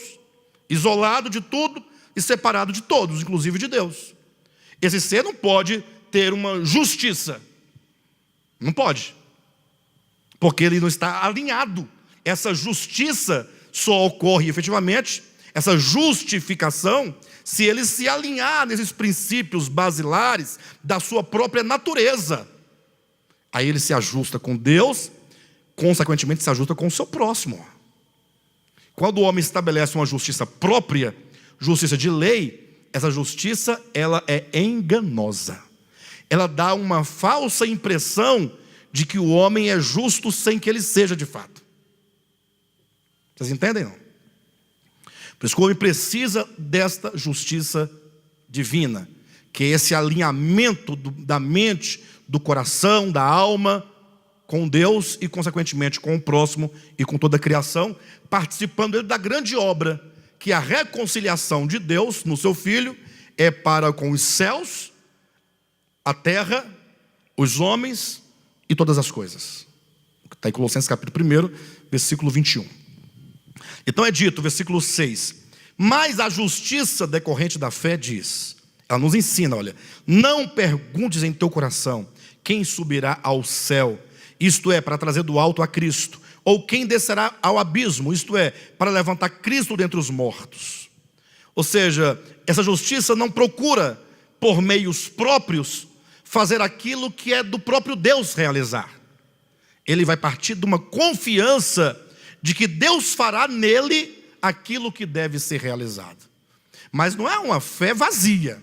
isolado de tudo e separado de todos, inclusive de Deus. Esse ser não pode ter uma justiça. Não pode. Porque ele não está alinhado. Essa justiça só ocorre efetivamente, essa justificação, se ele se alinhar nesses princípios basilares da sua própria natureza. Aí ele se ajusta com Deus, consequentemente se ajusta com o seu próximo. Quando o homem estabelece uma justiça própria, justiça de lei, essa justiça ela é enganosa. Ela dá uma falsa impressão de que o homem é justo sem que ele seja de fato. Vocês entendem, não? Por isso que o homem precisa desta justiça divina, que é esse alinhamento da mente, do coração, da alma, com Deus e consequentemente com o próximo e com toda a criação, participando da grande obra, que a reconciliação de Deus no seu Filho é para com os céus, a terra, os homens e todas as coisas. Está em Colossenses capítulo 1, versículo 21. Então é dito, versículo 6, mas a justiça decorrente da fé diz, ela nos ensina, olha, não perguntes em teu coração quem subirá ao céu, isto é, para trazer do alto a Cristo, ou quem descerá ao abismo, isto é, para levantar Cristo dentre os mortos. Ou seja, essa justiça não procura, por meios próprios, fazer aquilo que é do próprio Deus realizar. Ele vai partir de uma confiança de que Deus fará nele aquilo que deve ser realizado. Mas não é uma fé vazia.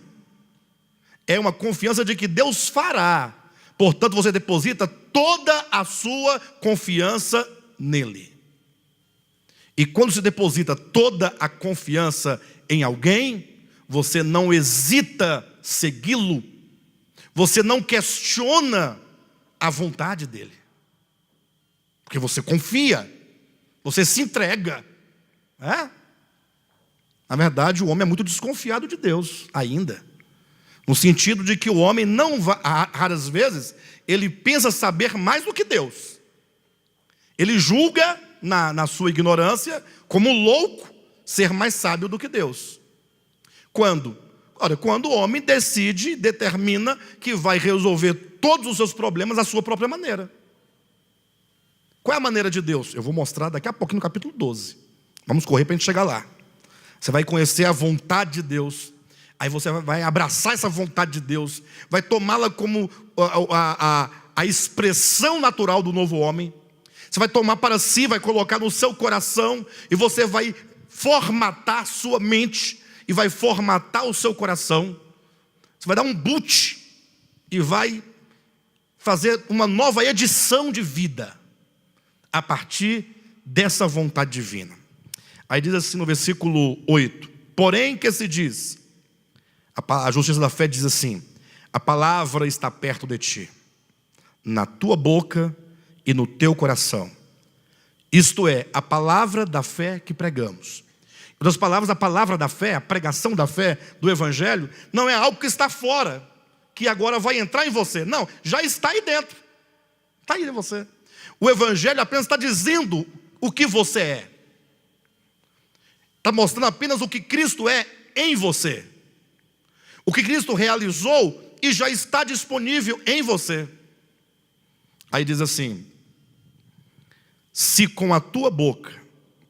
É uma confiança de que Deus fará. Portanto, você deposita toda a sua confiança nele. E quando se deposita toda a confiança em alguém, você não hesita segui-lo. Você não questiona a vontade dele. Porque você confia. Você se entrega. Na verdade, o homem é muito desconfiado de Deus ainda. No sentido de que o homem não vai, raras vezes, ele pensa saber mais do que Deus. Ele julga, na sua ignorância, como louco, ser mais sábio do que Deus. Quando? Olha, quando o homem decide, determina que vai resolver todos os seus problemas à sua própria maneira. Qual é a maneira de Deus? Eu vou mostrar daqui a pouco no capítulo 12. Vamos correr para a gente chegar lá. Você vai conhecer a vontade de Deus. Aí você vai abraçar essa vontade de Deus. Vai tomá-la como a expressão natural do novo homem. Você vai tomar para si, vai colocar no seu coração. E você vai formatar sua mente. E vai formatar o seu coração. Você vai dar um boot. E vai fazer uma nova edição de vida. A partir dessa vontade divina. Aí diz assim no versículo 8. Porém que se diz, a justiça da fé diz assim, a palavra está perto de ti, na tua boca e no teu coração. Isto é, a palavra da fé que pregamos. Em outras palavras, a palavra da fé, a pregação da fé do Evangelho, não é algo que está fora, que agora vai entrar em você. Não, já está aí dentro. Está aí em você. O Evangelho apenas está dizendo o que você é. Está mostrando apenas o que Cristo é em você. O que Cristo realizou e já está disponível em você. Aí diz assim, se com a tua boca,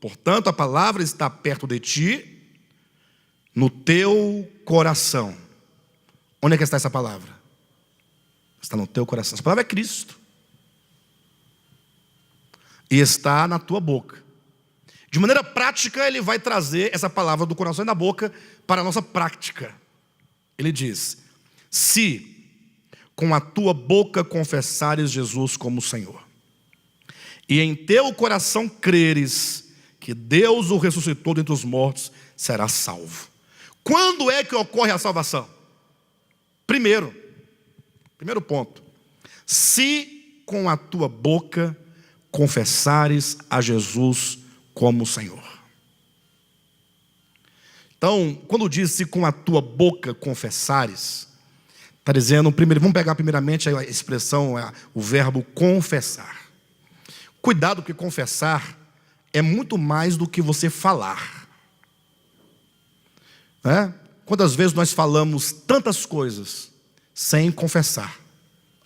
portanto a palavra está perto de ti, no teu coração. Onde é que está essa palavra? Está no teu coração. Essa palavra é Cristo. E está na tua boca. De maneira prática, ele vai trazer essa palavra do coração e da boca para a nossa prática. Ele diz, se com a tua boca confessares Jesus como Senhor, e em teu coração creres que Deus o ressuscitou dentre os mortos, serás salvo. Quando é que ocorre a salvação? Primeiro ponto, se com a tua boca confessares a Jesus como Senhor. Então, quando diz se com a tua boca confessares, está dizendo, vamos pegar primeiramente a expressão, o verbo confessar. Cuidado, porque confessar é muito mais do que você falar. Quantas vezes nós falamos tantas coisas sem confessar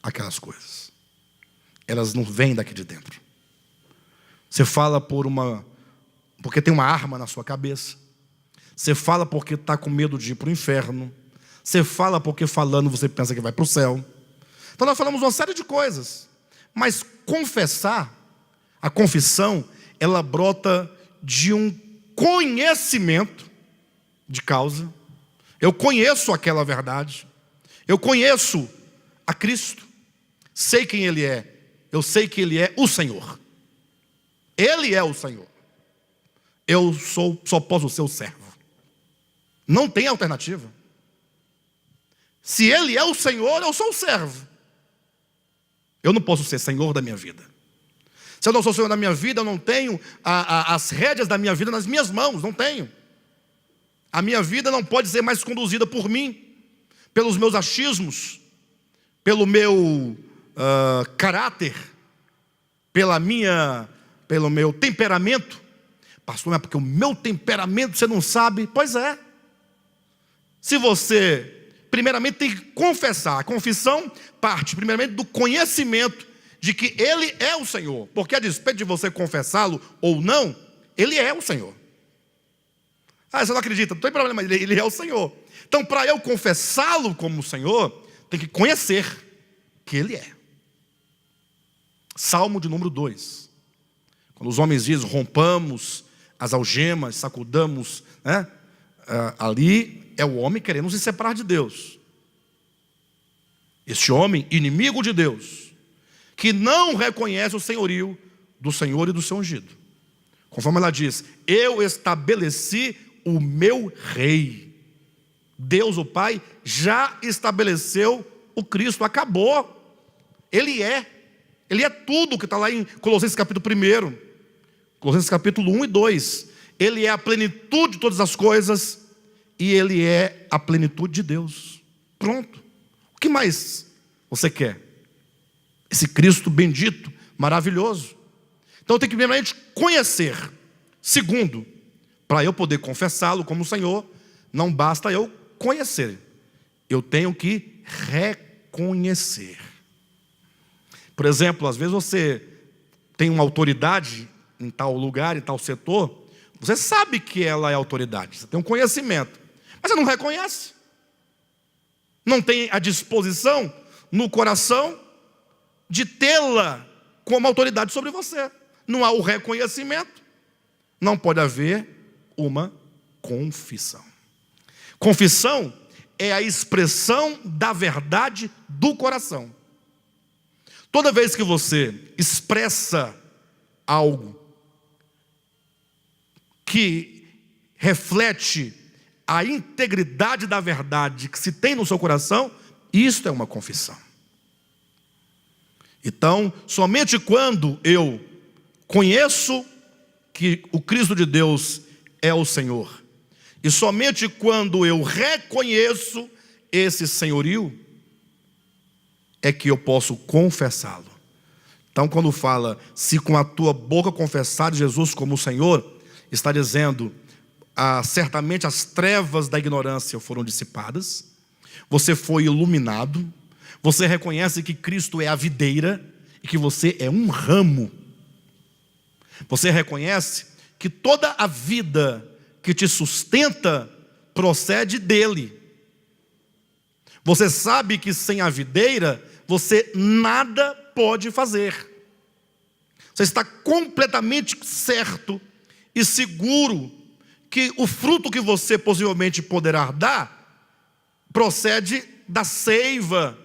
aquelas coisas? Elas não vêm daqui de dentro. Você fala porque tem uma arma na sua cabeça. Você fala porque está com medo de ir para o inferno. Você fala porque falando você pensa que vai para o céu. Então nós falamos uma série de coisas. Mas confessar A confissão, ela brota de um conhecimento de causa. Eu conheço aquela verdade. Eu conheço a Cristo. Sei quem Ele é. Eu sei que Ele é o Senhor. Ele é o Senhor. Eu só posso ser o servo. Não tem alternativa. Se Ele é o Senhor, eu sou o servo. Eu não posso ser Senhor da minha vida. Se eu não sou Senhor da minha vida, eu não tenho as rédeas da minha vida nas minhas mãos. Não tenho. A minha vida não pode ser mais conduzida por mim, pelos meus achismos, pelo meu caráter, pelo meu temperamento. Pastor, é porque o meu temperamento você não sabe? Pois é. Se você, primeiramente, tem que confessar. A confissão parte, primeiramente, do conhecimento de que Ele é o Senhor. Porque a despeito de você confessá-lo ou não, Ele é o Senhor. Você não acredita? Não tem problema, Ele é o Senhor. Então, para eu confessá-lo como Senhor, tem que conhecer que Ele é. Salmo de número 2. Quando os homens dizem, rompamos as algemas, sacudamos, né? Ali é o homem querendo se separar de Deus. Este homem, inimigo de Deus, que não reconhece o senhorio do Senhor e do seu ungido. Conforme ela diz, eu estabeleci o meu rei. Deus, o Pai, já estabeleceu o Cristo, acabou. Ele é tudo que está lá em Colossenses capítulo 1. Colossenses capítulo 1 e 2. Ele é a plenitude de todas as coisas e Ele é a plenitude de Deus. Pronto. O que mais você quer? Esse Cristo bendito, maravilhoso. Então eu tenho que primeiramente conhecer. Segundo, para eu poder confessá-lo como Senhor, não basta eu conhecer. Eu tenho que reconhecer. Por exemplo, às vezes você tem uma autoridade em tal lugar, em tal setor, você sabe que ela é autoridade, você tem um conhecimento, mas você não reconhece. Não tem a disposição no coração de tê-la como autoridade sobre você. Não há o reconhecimento, não pode haver uma confissão. Confissão é a expressão da verdade do coração. Toda vez que você expressa algo que reflete a integridade da verdade que se tem no seu coração, isto é uma confissão. Então, somente quando eu conheço que o Cristo de Deus é o Senhor, e somente quando eu reconheço esse senhorio, é que eu posso confessá-lo. Então, quando fala, se com a tua boca confessar Jesus como Senhor, está dizendo, certamente as trevas da ignorância foram dissipadas, você foi iluminado, você reconhece que Cristo é a videira e que você é um ramo. Você reconhece que toda a vida que te sustenta procede dele. Você sabe que sem a videira você nada pode fazer. Você está completamente certo e seguro que o fruto que você possivelmente poderá dar procede da seiva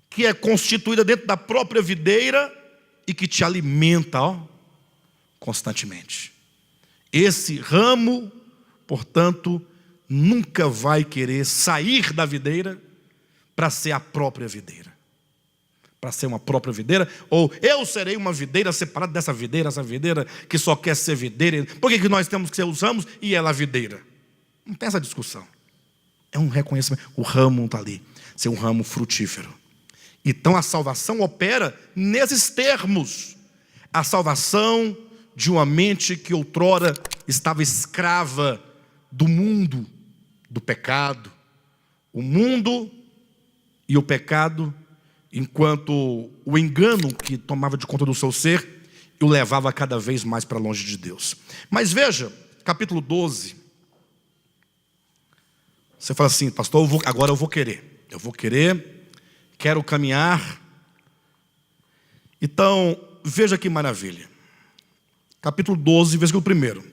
que é constituída dentro da própria videira e que te alimenta constantemente. Esse ramo, portanto, nunca vai querer sair da videira para ser a própria videira. Para ser uma própria videira, ou eu serei uma videira separada dessa videira, essa videira que só quer ser videira. Por que nós temos que ser os ramos e ela a videira? Não tem essa discussão. É um reconhecimento. O ramo está ali, ser um ramo frutífero. Então a salvação opera nesses termos. A salvação de uma mente que outrora estava escrava do mundo, do pecado. O mundo e o pecado, enquanto o engano que tomava de conta do seu ser, o levava cada vez mais para longe de Deus. Mas veja, capítulo 12. Você fala assim, pastor, agora eu vou querer, quero caminhar. Então, veja que maravilha. Capítulo 12, versículo 1.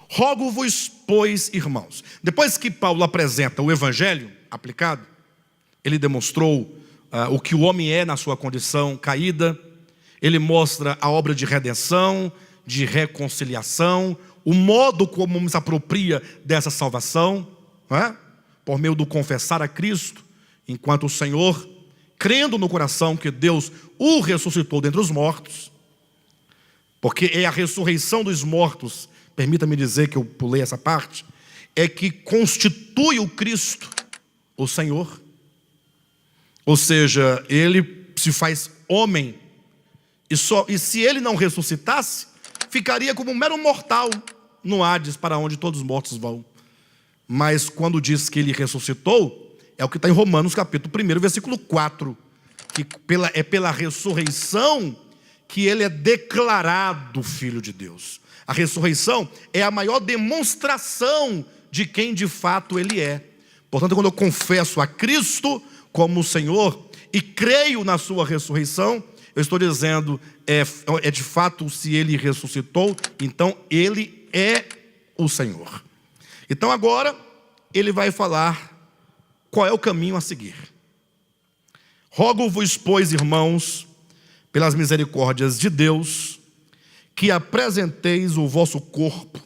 Rogo-vos, pois, irmãos. Depois que Paulo apresenta o evangelho aplicado, ele demonstrou o que o homem é na sua condição caída. Ele mostra a obra de redenção, de reconciliação, o modo como se apropria dessa salvação, não é? Por meio do confessar a Cristo enquanto o Senhor, crendo no coração que Deus o ressuscitou dentre os mortos, porque é a ressurreição dos mortos, permita-me dizer que eu pulei essa parte, é que constitui o Cristo, o Senhor. Ou seja, ele se faz homem, e se ele não ressuscitasse, ficaria como um mero mortal no Hades, para onde todos os mortos vão. Mas quando diz que ele ressuscitou, é o que está em Romanos capítulo 1, versículo 4, que é pela ressurreição que ele é declarado Filho de Deus. A ressurreição é a maior demonstração de quem de fato ele é. Portanto, quando eu confesso a Cristo como o Senhor e creio na sua ressurreição, eu estou dizendo, é de fato, se ele ressuscitou, então ele é o Senhor. Então agora, ele vai falar qual é o caminho a seguir. Rogo-vos, pois, irmãos, pelas misericórdias de Deus, que apresenteis o vosso corpo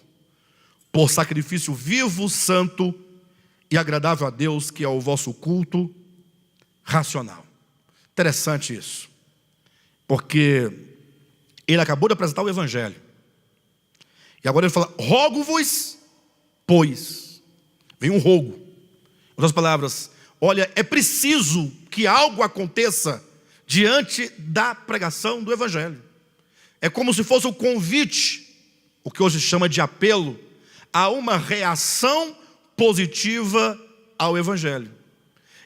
por sacrifício vivo, santo e agradável a Deus, que é o vosso culto racional. Interessante isso, porque ele acabou de apresentar o evangelho, e agora ele fala, rogo-vos, pois. Vem um rogo. Em outras palavras, olha, é preciso que algo aconteça diante da pregação do evangelho. É como se fosse o convite, o que hoje chama de apelo, a uma reação positiva ao evangelho.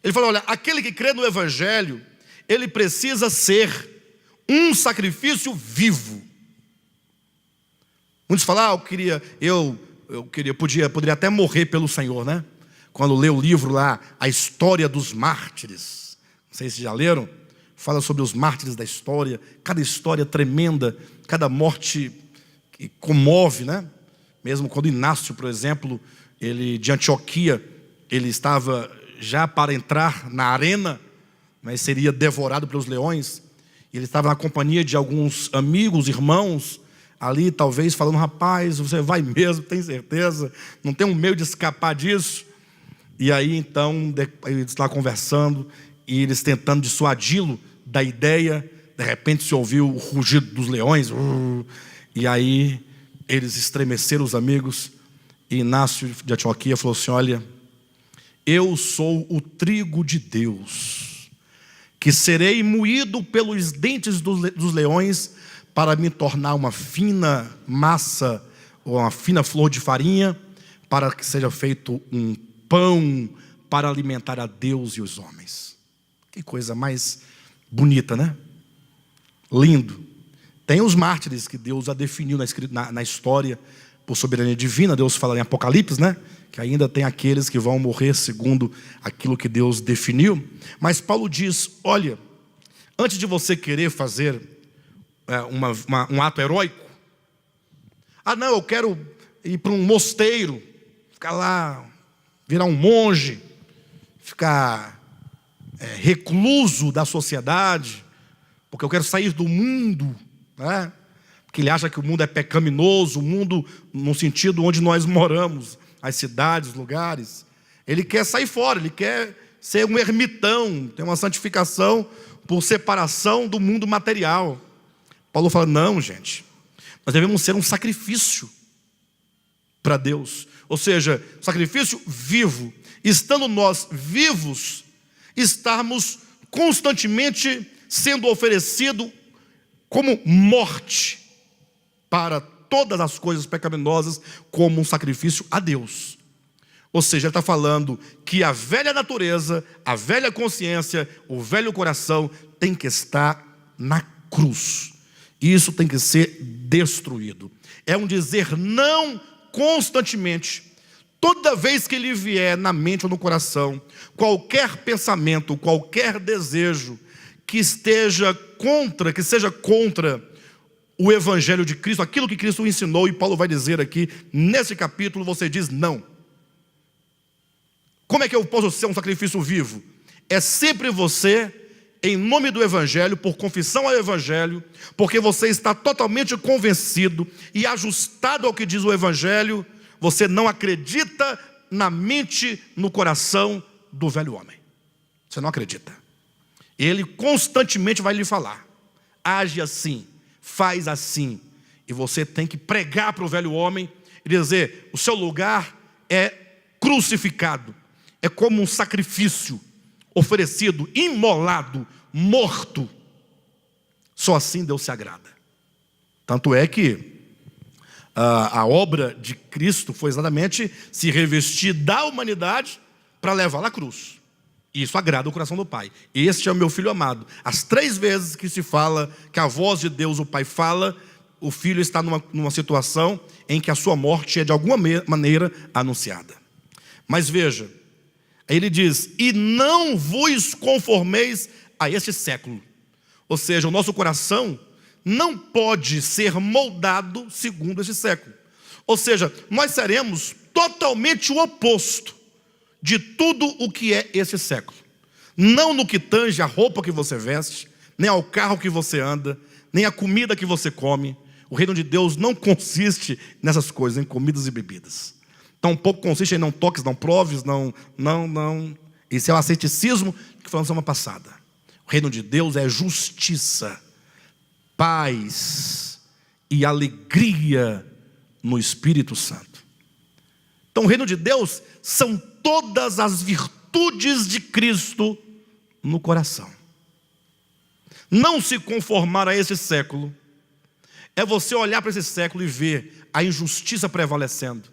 Ele fala, olha, aquele que crê no evangelho, ele precisa ser um sacrifício vivo. Muitos falam, poderia até morrer pelo Senhor, né? Quando lê o livro lá, a história dos mártires, não sei se já leram, fala sobre os mártires da história, cada história tremenda, cada morte que comove, né? Mesmo quando Inácio, por exemplo, ele de Antioquia, ele estava já para entrar na arena, mas seria devorado pelos leões. Ele estava na companhia de alguns amigos, irmãos, ali talvez falando, rapaz, você vai mesmo, tem certeza? Não tem um meio de escapar disso? E aí então, eles lá conversando, e eles tentando dissuadi-lo da ideia, de repente se ouviu o rugido dos leões, e aí eles estremeceram, os amigos, e Inácio de Antioquia falou assim, olha, eu sou o trigo de Deus, que serei moído pelos dentes dos leões, para me tornar uma fina massa, ou uma fina flor de farinha, para que seja feito um pão, para alimentar a Deus e os homens. Que coisa mais bonita, né? Lindo. Tem os mártires que Deus já definiu na história, por soberania divina. Deus fala em Apocalipse, né? Que ainda tem aqueles que vão morrer segundo aquilo que Deus definiu. Mas Paulo diz, olha, antes de você querer fazer um ato heróico, não, eu quero ir para um mosteiro, ficar lá, virar um monge, ficar recluso da sociedade, porque eu quero sair do mundo, né? Porque ele acha que o mundo é pecaminoso, o mundo no sentido onde nós moramos, as cidades, os lugares. Ele quer sair fora, ele quer ser um ermitão, ter uma santificação por separação do mundo material. Paulo fala, não, gente, nós devemos ser um sacrifício para Deus, ou seja, sacrifício vivo. Estando nós vivos, estarmos constantemente sendo oferecido como morte para todas as coisas pecaminosas, como um sacrifício a Deus. Ou seja, ele está falando que a velha natureza, a velha consciência, o velho coração tem que estar na cruz. Isso tem que ser destruído. É um dizer não constantemente. Toda vez que ele vier na mente ou no coração, qualquer pensamento, qualquer desejo que seja contra o evangelho de Cristo, aquilo que Cristo ensinou, e Paulo vai dizer aqui, nesse capítulo, você diz não. Como é que eu posso ser um sacrifício vivo? É sempre você, em nome do evangelho, por confissão ao evangelho, porque você está totalmente convencido e ajustado ao que diz o evangelho, você não acredita na mente, no coração do velho homem. Você não acredita. Ele constantemente vai lhe falar: age assim, faz assim. E você tem que pregar para o velho homem e dizer: o seu lugar é crucificado, é como um sacrifício oferecido, imolado, morto. Só assim Deus se agrada. Tanto é que a obra de Cristo foi exatamente se revestir da humanidade para levá-la à cruz. E isso agrada o coração do Pai. Este é o meu filho amado. As 3 vezes que se fala que a voz de Deus, o Pai fala, o filho está numa situação em que a sua morte é de alguma maneira anunciada. Mas veja, aí ele diz: e não vos conformeis a este século. Ou seja, o nosso coração não pode ser moldado segundo este século. Ou seja, nós seremos totalmente o oposto de tudo o que é esse século. Não no que tange a roupa que você veste, nem ao carro que você anda, nem a comida que você come. O reino de Deus não consiste nessas coisas, em comidas e bebidas. Tampouco consiste em não toques, não proves, não. Esse é o asceticismo que falamos semana passada. O reino de Deus é justiça, paz e alegria no Espírito Santo. Então o reino de Deus são todas as virtudes de Cristo no coração. Não se conformar a esse século é você olhar para esse século e ver a injustiça prevalecendo.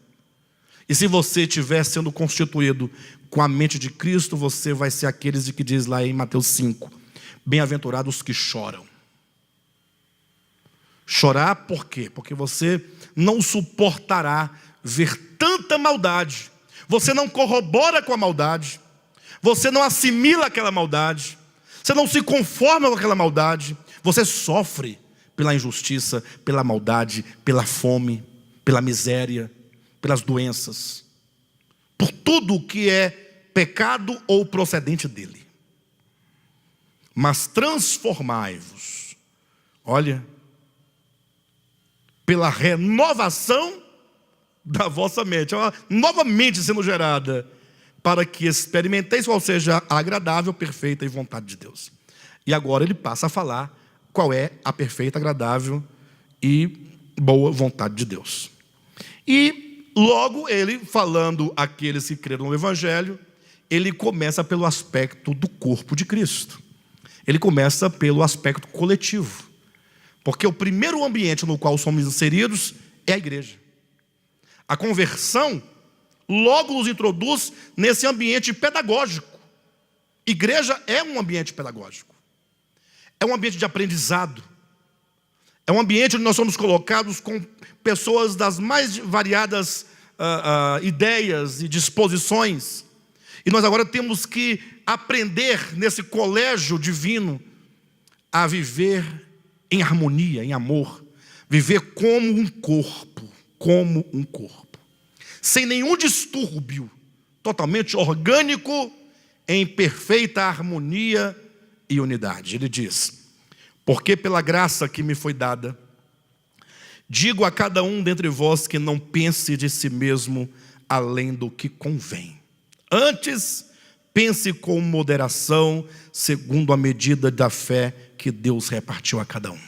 E se você estiver sendo constituído com a mente de Cristo, você vai ser aqueles de que diz lá em Mateus 5: bem-aventurados que choram. Chorar por quê? Porque você não suportará ver tanta maldade. Você não corrobora com a maldade. Você não assimila aquela maldade. Você não se conforma com aquela maldade. Você sofre pela injustiça, pela maldade, pela fome, pela miséria, pelas doenças, por tudo que é pecado ou procedente dele. Mas transformai-vos, olha, pela renovação da vossa mente, uma nova mente sendo gerada, para que experimenteis qual seja a agradável, perfeita e vontade de Deus. E agora ele passa a falar qual é a perfeita, agradável e boa vontade de Deus. E logo ele, falando àqueles que creram no Evangelho, ele começa pelo aspecto do corpo de Cristo. Ele começa pelo aspecto coletivo. Porque o primeiro ambiente no qual somos inseridos é a igreja. A conversão logo nos introduz nesse ambiente pedagógico. Igreja é um ambiente pedagógico. É um ambiente de aprendizado. É um ambiente onde nós somos colocados com pessoas das mais variadas ideias e disposições. E nós agora temos que aprender nesse colégio divino a viver em harmonia, em amor. Viver como um corpo, sem nenhum distúrbio, totalmente orgânico, em perfeita harmonia e unidade. Ele diz: porque pela graça que me foi dada, digo a cada um dentre vós que não pense de si mesmo além do que convém. Antes, pense com moderação, segundo a medida da fé que Deus repartiu a cada um.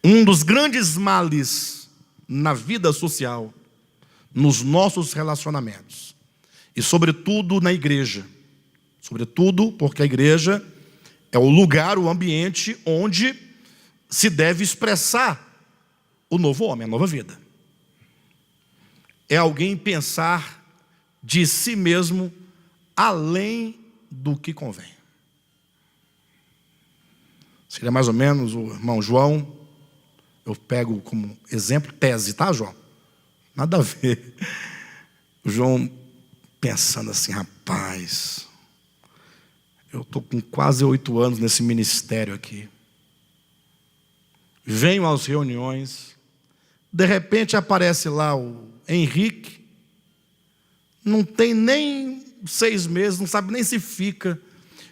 Um dos grandes males na vida social, nos nossos relacionamentos, e sobretudo na igreja, sobretudo porque a igreja é o lugar, o ambiente onde se deve expressar o novo homem, a nova vida. É alguém pensar de si mesmo além do que convém. Seria mais ou menos o irmão João. Eu pego como exemplo tese, tá, João? Nada a ver. O João pensando assim: rapaz, eu estou com quase 8 anos nesse ministério aqui. venho às reuniões, de repente aparece lá o Henrique, não tem nem 6 meses, não sabe nem se fica,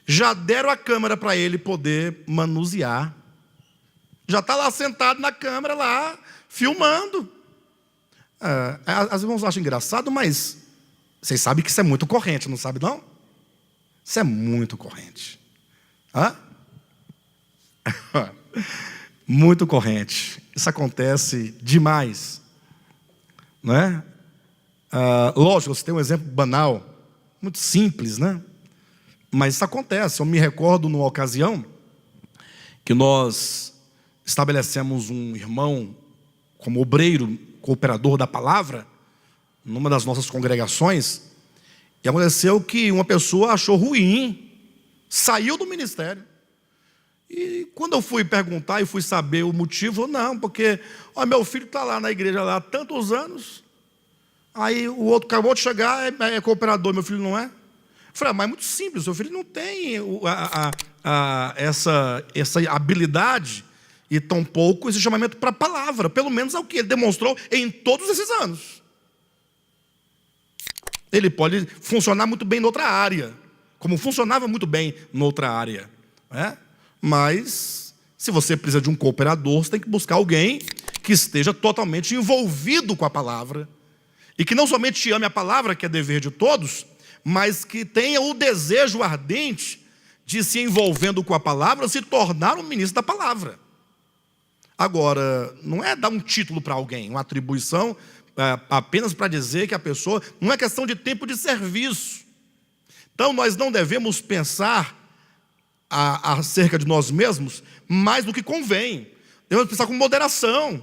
já deram a câmera para ele poder manusear, já está lá sentado na câmera, lá, filmando. As irmãos acham engraçado, mas vocês sabem que isso é muito corrente, não sabe não? Isso é muito corrente. Muito corrente. Isso acontece demais, não é? Lógico, você tem um exemplo banal, muito simples, né? Mas isso acontece. Eu me recordo numa ocasião que nós estabelecemos um irmão como obreiro, cooperador da palavra, numa das nossas congregações, e aconteceu que uma pessoa achou ruim, saiu do ministério. E quando eu fui perguntar e fui saber o motivo, não, porque meu filho está lá na igreja lá há tantos anos, aí o outro acabou de chegar, é cooperador, meu filho não é? Eu falei, mas é muito simples, seu filho não tem essa habilidade e tampouco esse chamamento para a palavra, pelo menos é o que ele demonstrou em todos esses anos. Ele pode funcionar muito bem noutra área, como funcionava muito bem noutra área, né? Mas, se você precisa de um cooperador, você tem que buscar alguém que esteja totalmente envolvido com a palavra, e que não somente ame a palavra, que é dever de todos, mas que tenha o desejo ardente de, se envolvendo com a palavra, se tornar um ministro da palavra. Agora, não é dar um título para alguém, uma atribuição, apenas para dizer que a pessoa, não é questão de tempo de serviço. Então nós não devemos pensar acerca de nós mesmos mais do que convém. Devemos pensar com moderação.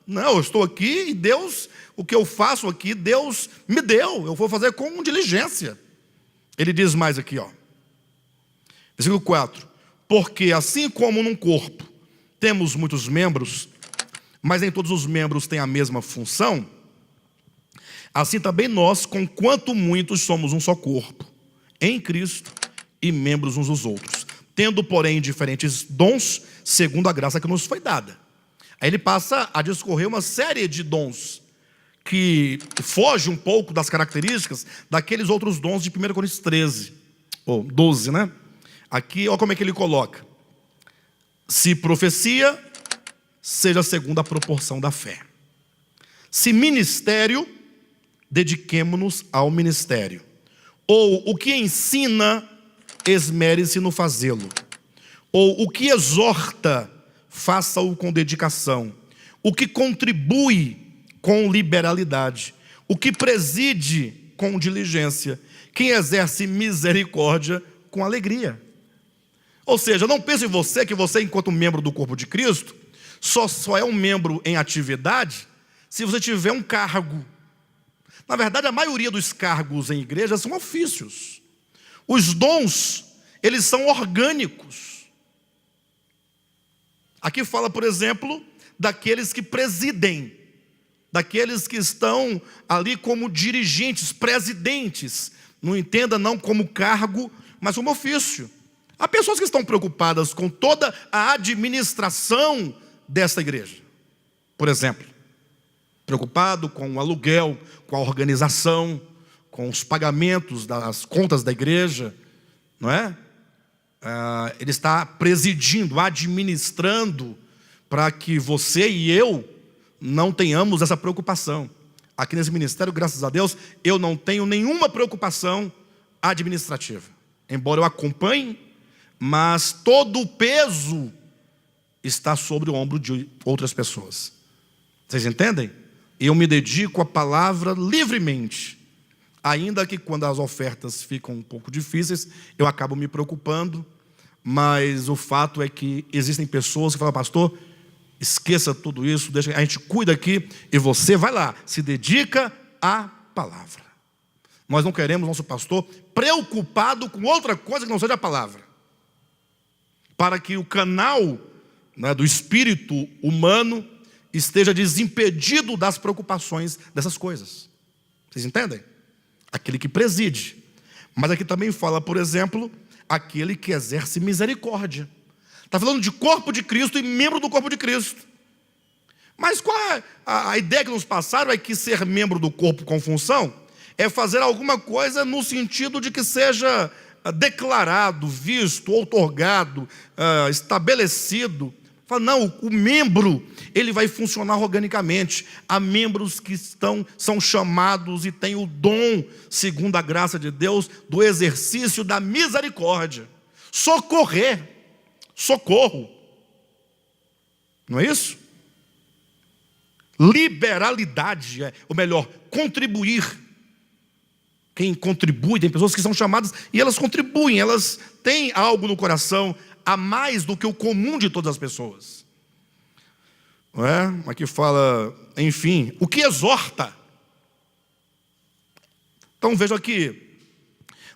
Não, eu estou aqui e Deus, o que eu faço aqui, Deus me deu, eu vou fazer com diligência. Ele diz mais aqui, versículo 4: porque assim como num corpo temos muitos membros, mas nem todos os membros têm a mesma função, assim também nós, conquanto muitos, somos um só corpo, em Cristo, e membros uns dos outros, tendo, porém, diferentes dons, segundo a graça que nos foi dada. Aí ele passa a discorrer uma série de dons, que foge um pouco das características daqueles outros dons de 1 Coríntios 13, ou 12, né? Aqui, olha como é que ele coloca: se profecia, seja segundo a proporção da fé. Se ministério, dediquemo-nos ao ministério. Ou o que ensina, esmere-se no fazê-lo. Ou o que exorta, faça-o com dedicação. O que contribui, com liberalidade. O que preside, com diligência. Quem exerce misericórdia, com alegria. Ou seja, não pense em você que você, enquanto membro do corpo de Cristo, só é um membro em atividade se você tiver um cargo. Na verdade, a maioria dos cargos em igreja são ofícios. Os dons, eles são orgânicos. Aqui fala, por exemplo, daqueles que presidem, daqueles que estão ali como dirigentes, presidentes. Não entenda não como cargo, mas como ofício. Há pessoas que estão preocupadas com toda a administração desta igreja. Por exemplo, preocupado com o aluguel, com a organização, com os pagamentos das contas da igreja, não é? Ele está presidindo, administrando, para que você e eu não tenhamos essa preocupação. Aqui nesse ministério, graças a Deus, eu não tenho nenhuma preocupação administrativa. Embora eu acompanhe, mas todo o peso está sobre o ombro de outras pessoas. Vocês entendem? Eu me dedico à palavra livremente, ainda que quando as ofertas ficam um pouco difíceis, eu acabo me preocupando, mas o fato é que existem pessoas que falam: pastor, esqueça tudo isso, deixa, a gente cuida aqui, e você vai lá, se dedica à palavra. Nós não queremos nosso pastor preocupado com outra coisa que não seja a palavra, para que o canal, né, do espírito humano esteja desimpedido das preocupações dessas coisas. Vocês entendem? Aquele que preside. Mas aqui também fala, por exemplo, aquele que exerce misericórdia. Está falando de corpo de Cristo e membro do corpo de Cristo. Mas qual é a ideia que nos passaram? É que ser membro do corpo com função é fazer alguma coisa no sentido de que seja declarado, visto, outorgado, estabelecido. Fala, não, o membro, ele vai funcionar organicamente. Há membros que são chamados e têm o dom, segundo a graça de Deus, do exercício da misericórdia. Socorro. Não é isso? Liberalidade, ou melhor, contribuir. Quem contribui, tem pessoas que são chamadas e elas contribuem, elas têm algo no coração a mais do que o comum de todas as pessoas. Não é? Aqui fala, enfim, o que exorta. Então veja aqui,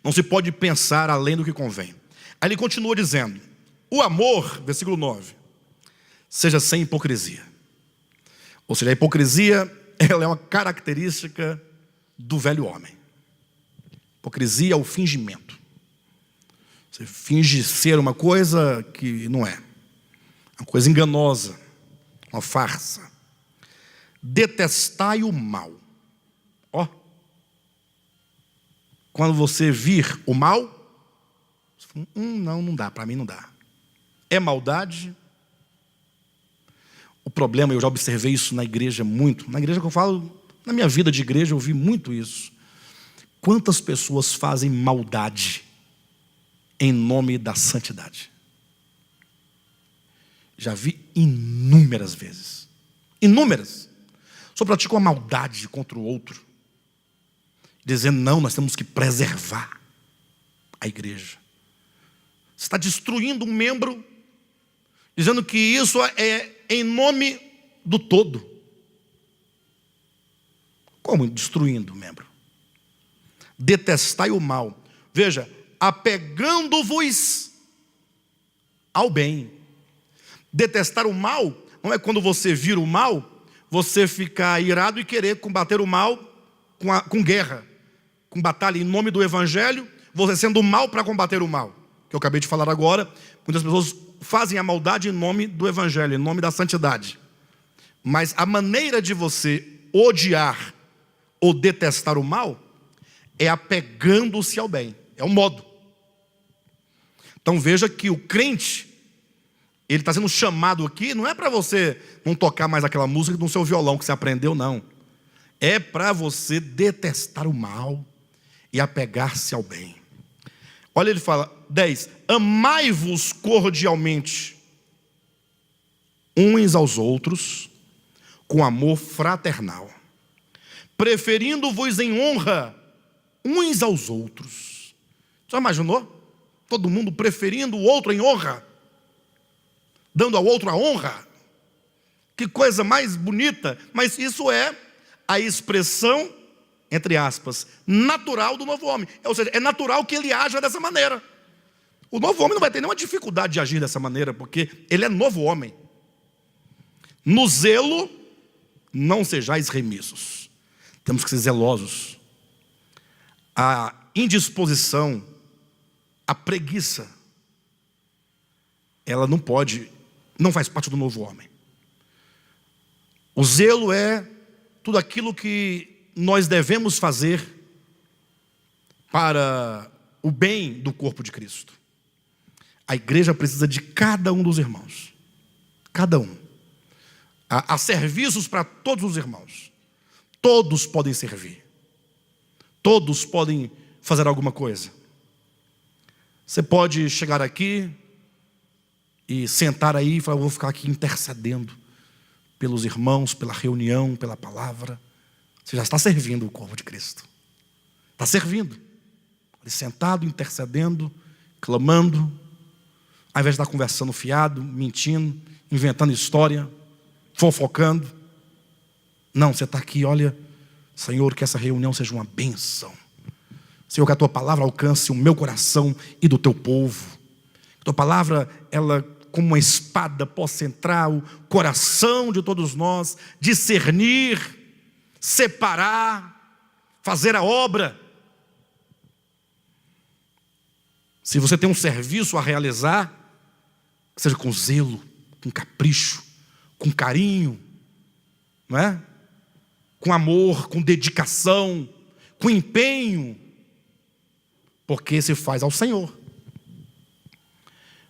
não se pode pensar além do que convém. Aí ele continua dizendo, o amor, versículo 9, seja sem hipocrisia. Ou seja, a hipocrisia, ela é uma característica do velho homem. Hipocrisia é o fingimento. Você finge ser uma coisa que não é. Uma coisa enganosa. Uma farsa. Detestai o mal. Ó. Quando você vir o mal, você fala, não dá, para mim não dá. É maldade. O problema, eu já observei isso na igreja muito. Na igreja que eu falo, na minha vida de igreja, eu vi muito isso. Quantas pessoas fazem maldade em nome da santidade? Já vi inúmeras vezes. Inúmeras. Só praticam a maldade contra o outro, dizendo, não, nós temos que preservar a igreja. Você está destruindo um membro, dizendo que isso é em nome do todo. Como destruindo o membro? Detestai o mal. Veja, apegando-vos ao bem. Detestar o mal não é quando você vira o mal, você ficar irado e querer combater o mal com guerra, com batalha em nome do evangelho, você sendo mal para combater o mal. Que eu acabei de falar agora, muitas pessoas fazem a maldade em nome do evangelho, em nome da santidade. Mas a maneira de você odiar ou detestar o mal é apegando-se ao bem. É um modo. Então veja que o crente, ele está sendo chamado aqui, não é para você não tocar mais aquela música no seu violão que você aprendeu, não. É para você detestar o mal e apegar-se ao bem. Olha, ele fala, 10, amai-vos cordialmente uns aos outros com amor fraternal, preferindo-vos em honra uns aos outros. Já imaginou? Todo mundo preferindo o outro em honra, dando ao outro a honra. Que coisa mais bonita. Mas isso é a expressão, entre aspas, natural do novo homem. Ou seja, é natural que ele haja dessa maneira. O novo homem não vai ter nenhuma dificuldade de agir dessa maneira, porque ele é novo homem. No zelo, não sejais remissos. Temos que ser zelosos. A indisposição, a preguiça, ela não faz parte do novo homem. O zelo é tudo aquilo que nós devemos fazer para o bem do corpo de Cristo. A igreja precisa de cada um dos irmãos. Cada um. Há serviços para todos os irmãos. Todos podem servir. Todos podem fazer alguma coisa. Você pode chegar aqui e sentar aí e falar, eu vou ficar aqui intercedendo pelos irmãos, pela reunião, pela palavra. Você já está servindo o corpo de Cristo. Está servindo. Ele sentado, intercedendo, clamando, ao invés de estar conversando fiado, mentindo, inventando história, fofocando. Não, você está aqui, olha, Senhor, que essa reunião seja uma bênção. Senhor, que a Tua palavra alcance o meu coração e do Teu povo. Que a Tua palavra, ela como uma espada possa entrar o coração de todos nós, discernir, separar, fazer a obra. Se você tem um serviço a realizar, que seja com zelo, com capricho, com carinho, não é? Com amor, com dedicação, com empenho, porque se faz ao Senhor.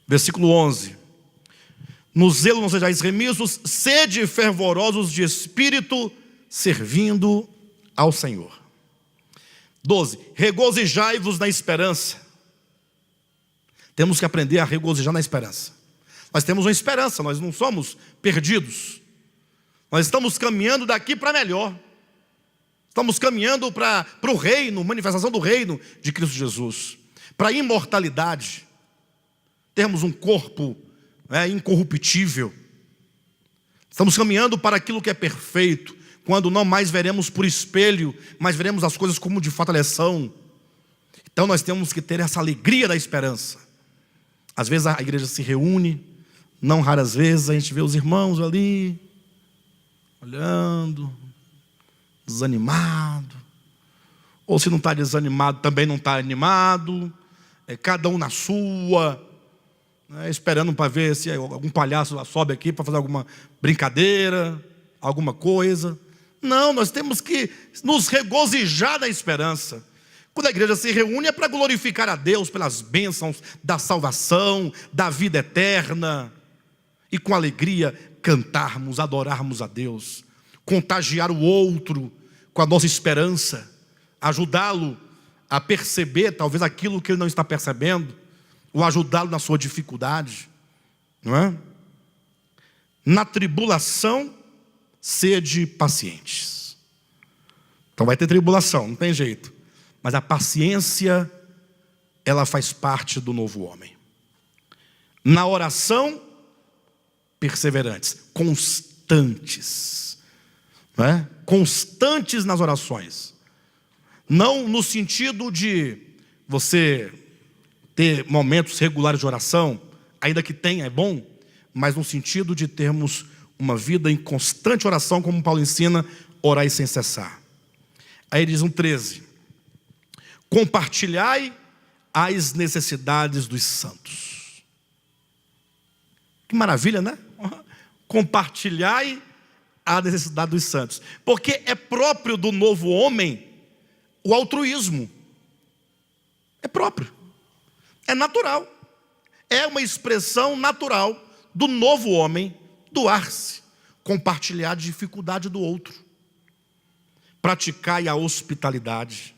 Versículo 11: no zelo não sejais remissos, sede fervorosos de espírito, servindo ao Senhor. 12: regozijai-vos na esperança. Temos que aprender a regozijar na esperança. Nós temos uma esperança, nós não somos perdidos. Nós estamos caminhando daqui para melhor. Estamos caminhando para o reino, manifestação do reino de Cristo Jesus, para a imortalidade. Termos um corpo incorruptível. Estamos caminhando para aquilo que é perfeito, quando não mais veremos por espelho, mas veremos as coisas como de fato elas são. Então nós temos que ter essa alegria da esperança. Às vezes a igreja se reúne, não raras vezes a gente vê os irmãos ali, olhando, desanimado. Ou se não está desanimado, também não está animado. Cada um na sua, esperando para ver se algum palhaço sobe aqui para fazer alguma brincadeira, alguma coisa. Não, nós temos que nos regozijar na esperança. Quando a igreja se reúne é para glorificar a Deus pelas bênçãos da salvação, da vida eterna. E com alegria cantarmos, adorarmos a Deus. Contagiar o outro com a nossa esperança. Ajudá-lo a perceber talvez aquilo que ele não está percebendo. Ou ajudá-lo na sua dificuldade. Não é? Na tribulação, sede pacientes. Então vai ter tribulação, não tem jeito. Mas a paciência, ela faz parte do novo homem. Na oração, perseverantes, constantes. Não é? Constantes nas orações. Não no sentido de você ter momentos regulares de oração, ainda que tenha, é bom, mas no sentido de termos uma vida em constante oração, como Paulo ensina, orai sem cessar. Aí ele diz 13: compartilhai as necessidades dos santos. Que maravilha, né? Compartilhai a necessidade dos santos. Porque é próprio do novo homem o altruísmo. É próprio. É natural. É uma expressão natural do novo homem doar-se, compartilhar a dificuldade do outro. Praticai a hospitalidade.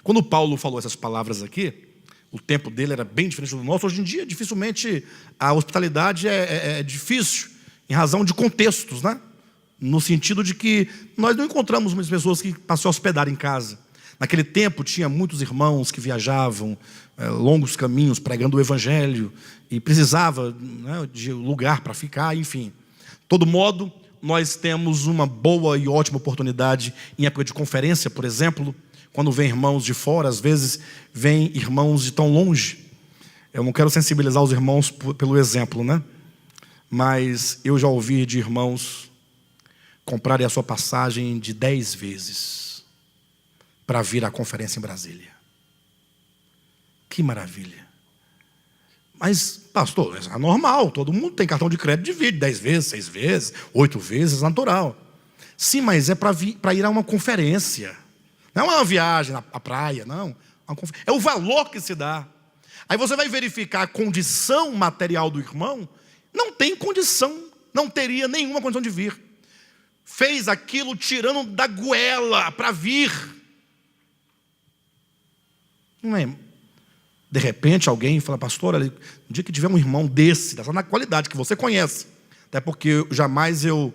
Quando Paulo falou essas palavras aqui, o tempo dele era bem diferente do nosso. Hoje em dia, dificilmente a hospitalidade é difícil, em razão de contextos, né? No sentido de que nós não encontramos muitas pessoas que passam a hospedar em casa. Naquele tempo tinha muitos irmãos que viajavam longos caminhos pregando o evangelho e precisava de lugar para ficar, enfim. De todo modo, nós temos uma boa e ótima oportunidade em época de conferência, por exemplo, quando vem irmãos de fora, às vezes vem irmãos de tão longe. Eu não quero sensibilizar os irmãos pelo exemplo, né? Mas eu já ouvi de irmãos comprarem a sua passagem de 10 vezes para vir à conferência em Brasília. Que maravilha. Mas, pastor, isso é normal, todo mundo tem cartão de crédito, divide 10 vezes, 6 vezes, 8 vezes, natural. Sim, mas é para ir a uma conferência. Não é uma viagem à praia, não. É o valor que se dá. Aí você vai verificar a condição material do irmão, não tem condição, não teria nenhuma condição de vir. Fez aquilo tirando da goela para vir. Não é? De repente alguém fala, pastor, no dia que tiver um irmão desse, dessa na qualidade que você conhece, até porque jamais eu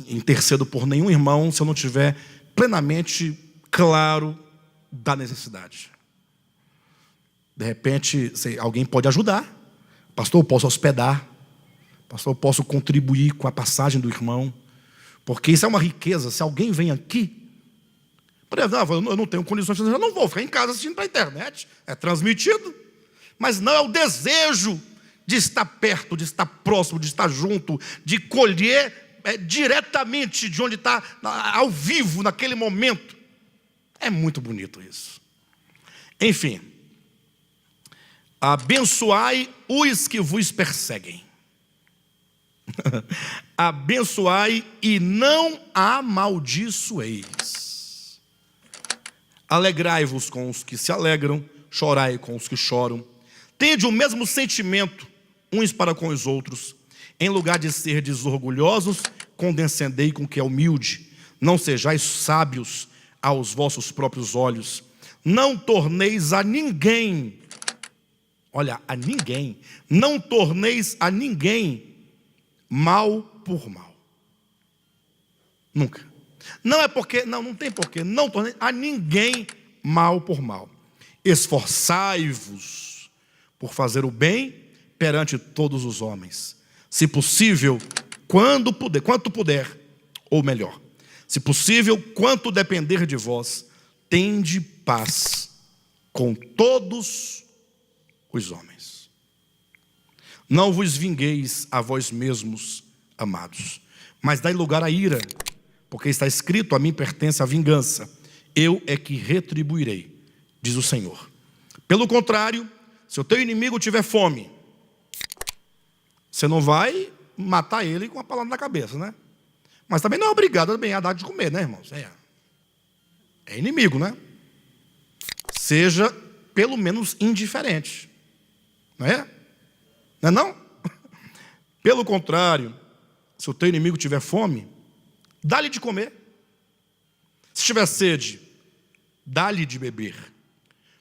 intercedo por nenhum irmão se eu não tiver plenamente claro da necessidade. De repente, alguém pode ajudar. Pastor, eu posso hospedar. Pastor, eu posso contribuir com a passagem do irmão. Porque isso é uma riqueza. Se alguém vem aqui, por exemplo, eu não tenho condições, eu não vou ficar em casa assistindo para a internet. É transmitido. Mas não é o desejo de estar perto, de estar próximo, de estar junto, de colher diretamente de onde está, ao vivo, naquele momento. É muito bonito isso. Enfim. Abençoai os que vos perseguem. Abençoai e não amaldiçoeis. Alegrai-vos com os que se alegram, chorai com os que choram. Tende o mesmo sentimento uns para com os outros. Em lugar de serdes orgulhosos, condescendei com o que é humilde. Não sejais sábios aos vossos próprios olhos. Não torneis a ninguém, olha, a ninguém, não torneis a ninguém mal por mal. Nunca. Não tem porquê. Não torneis a ninguém mal por mal. Esforçai-vos por fazer o bem perante todos os homens. Se possível, quanto puder, ou melhor, se possível, quanto depender de vós, tende paz com todos os homens. Não vos vingueis a vós mesmos, amados, mas dai lugar à ira, porque está escrito: a mim pertence a vingança, eu é que retribuirei, diz o Senhor. Pelo contrário, se o teu inimigo tiver fome, você não vai matar ele com a palavra na cabeça, né? Mas também não é obrigado a dar de comer, né, irmãos? É inimigo, né? Seja pelo menos indiferente, não é? Não é não? Pelo contrário, se o teu inimigo tiver fome, dá-lhe de comer. Se tiver sede, dá-lhe de beber,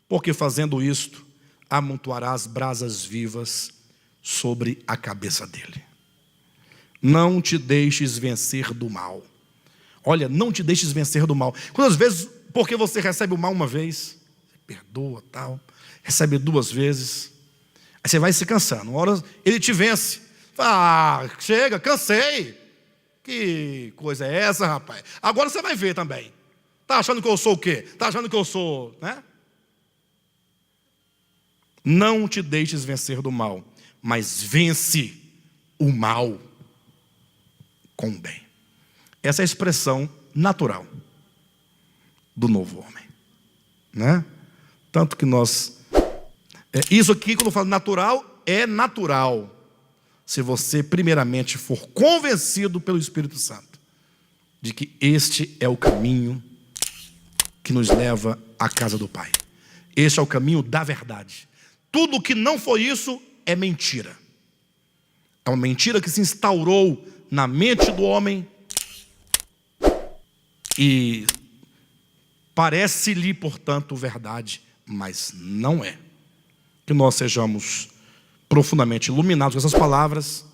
porque fazendo isto, amontoarás brasas vivas sobre a cabeça dele. Não te deixes vencer do mal. Olha, não te deixes vencer do mal. Quantas vezes, porque você recebe o mal uma vez, você perdoa, tal, recebe 2 vezes, aí você vai se cansando. Uma hora ele te vence. Ah, chega, cansei. Que coisa é essa, rapaz? Agora você vai ver também. Tá achando que eu sou o quê? Tá achando que eu sou, né? Não te deixes vencer do mal, mas vence o mal com o bem. Essa é a expressão natural do novo homem, né? Tanto que nós... isso aqui, quando eu falo natural, é natural, se você primeiramente for convencido pelo Espírito Santo de que este é o caminho que nos leva à casa do Pai. Este é o caminho da verdade. Tudo que não foi isso é mentira. É uma mentira que se instaurou na mente do homem e parece-lhe, portanto, verdade, mas não é. Que nós sejamos profundamente iluminados com essas palavras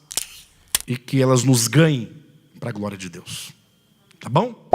e que elas nos ganhem para a glória de Deus. Tá bom?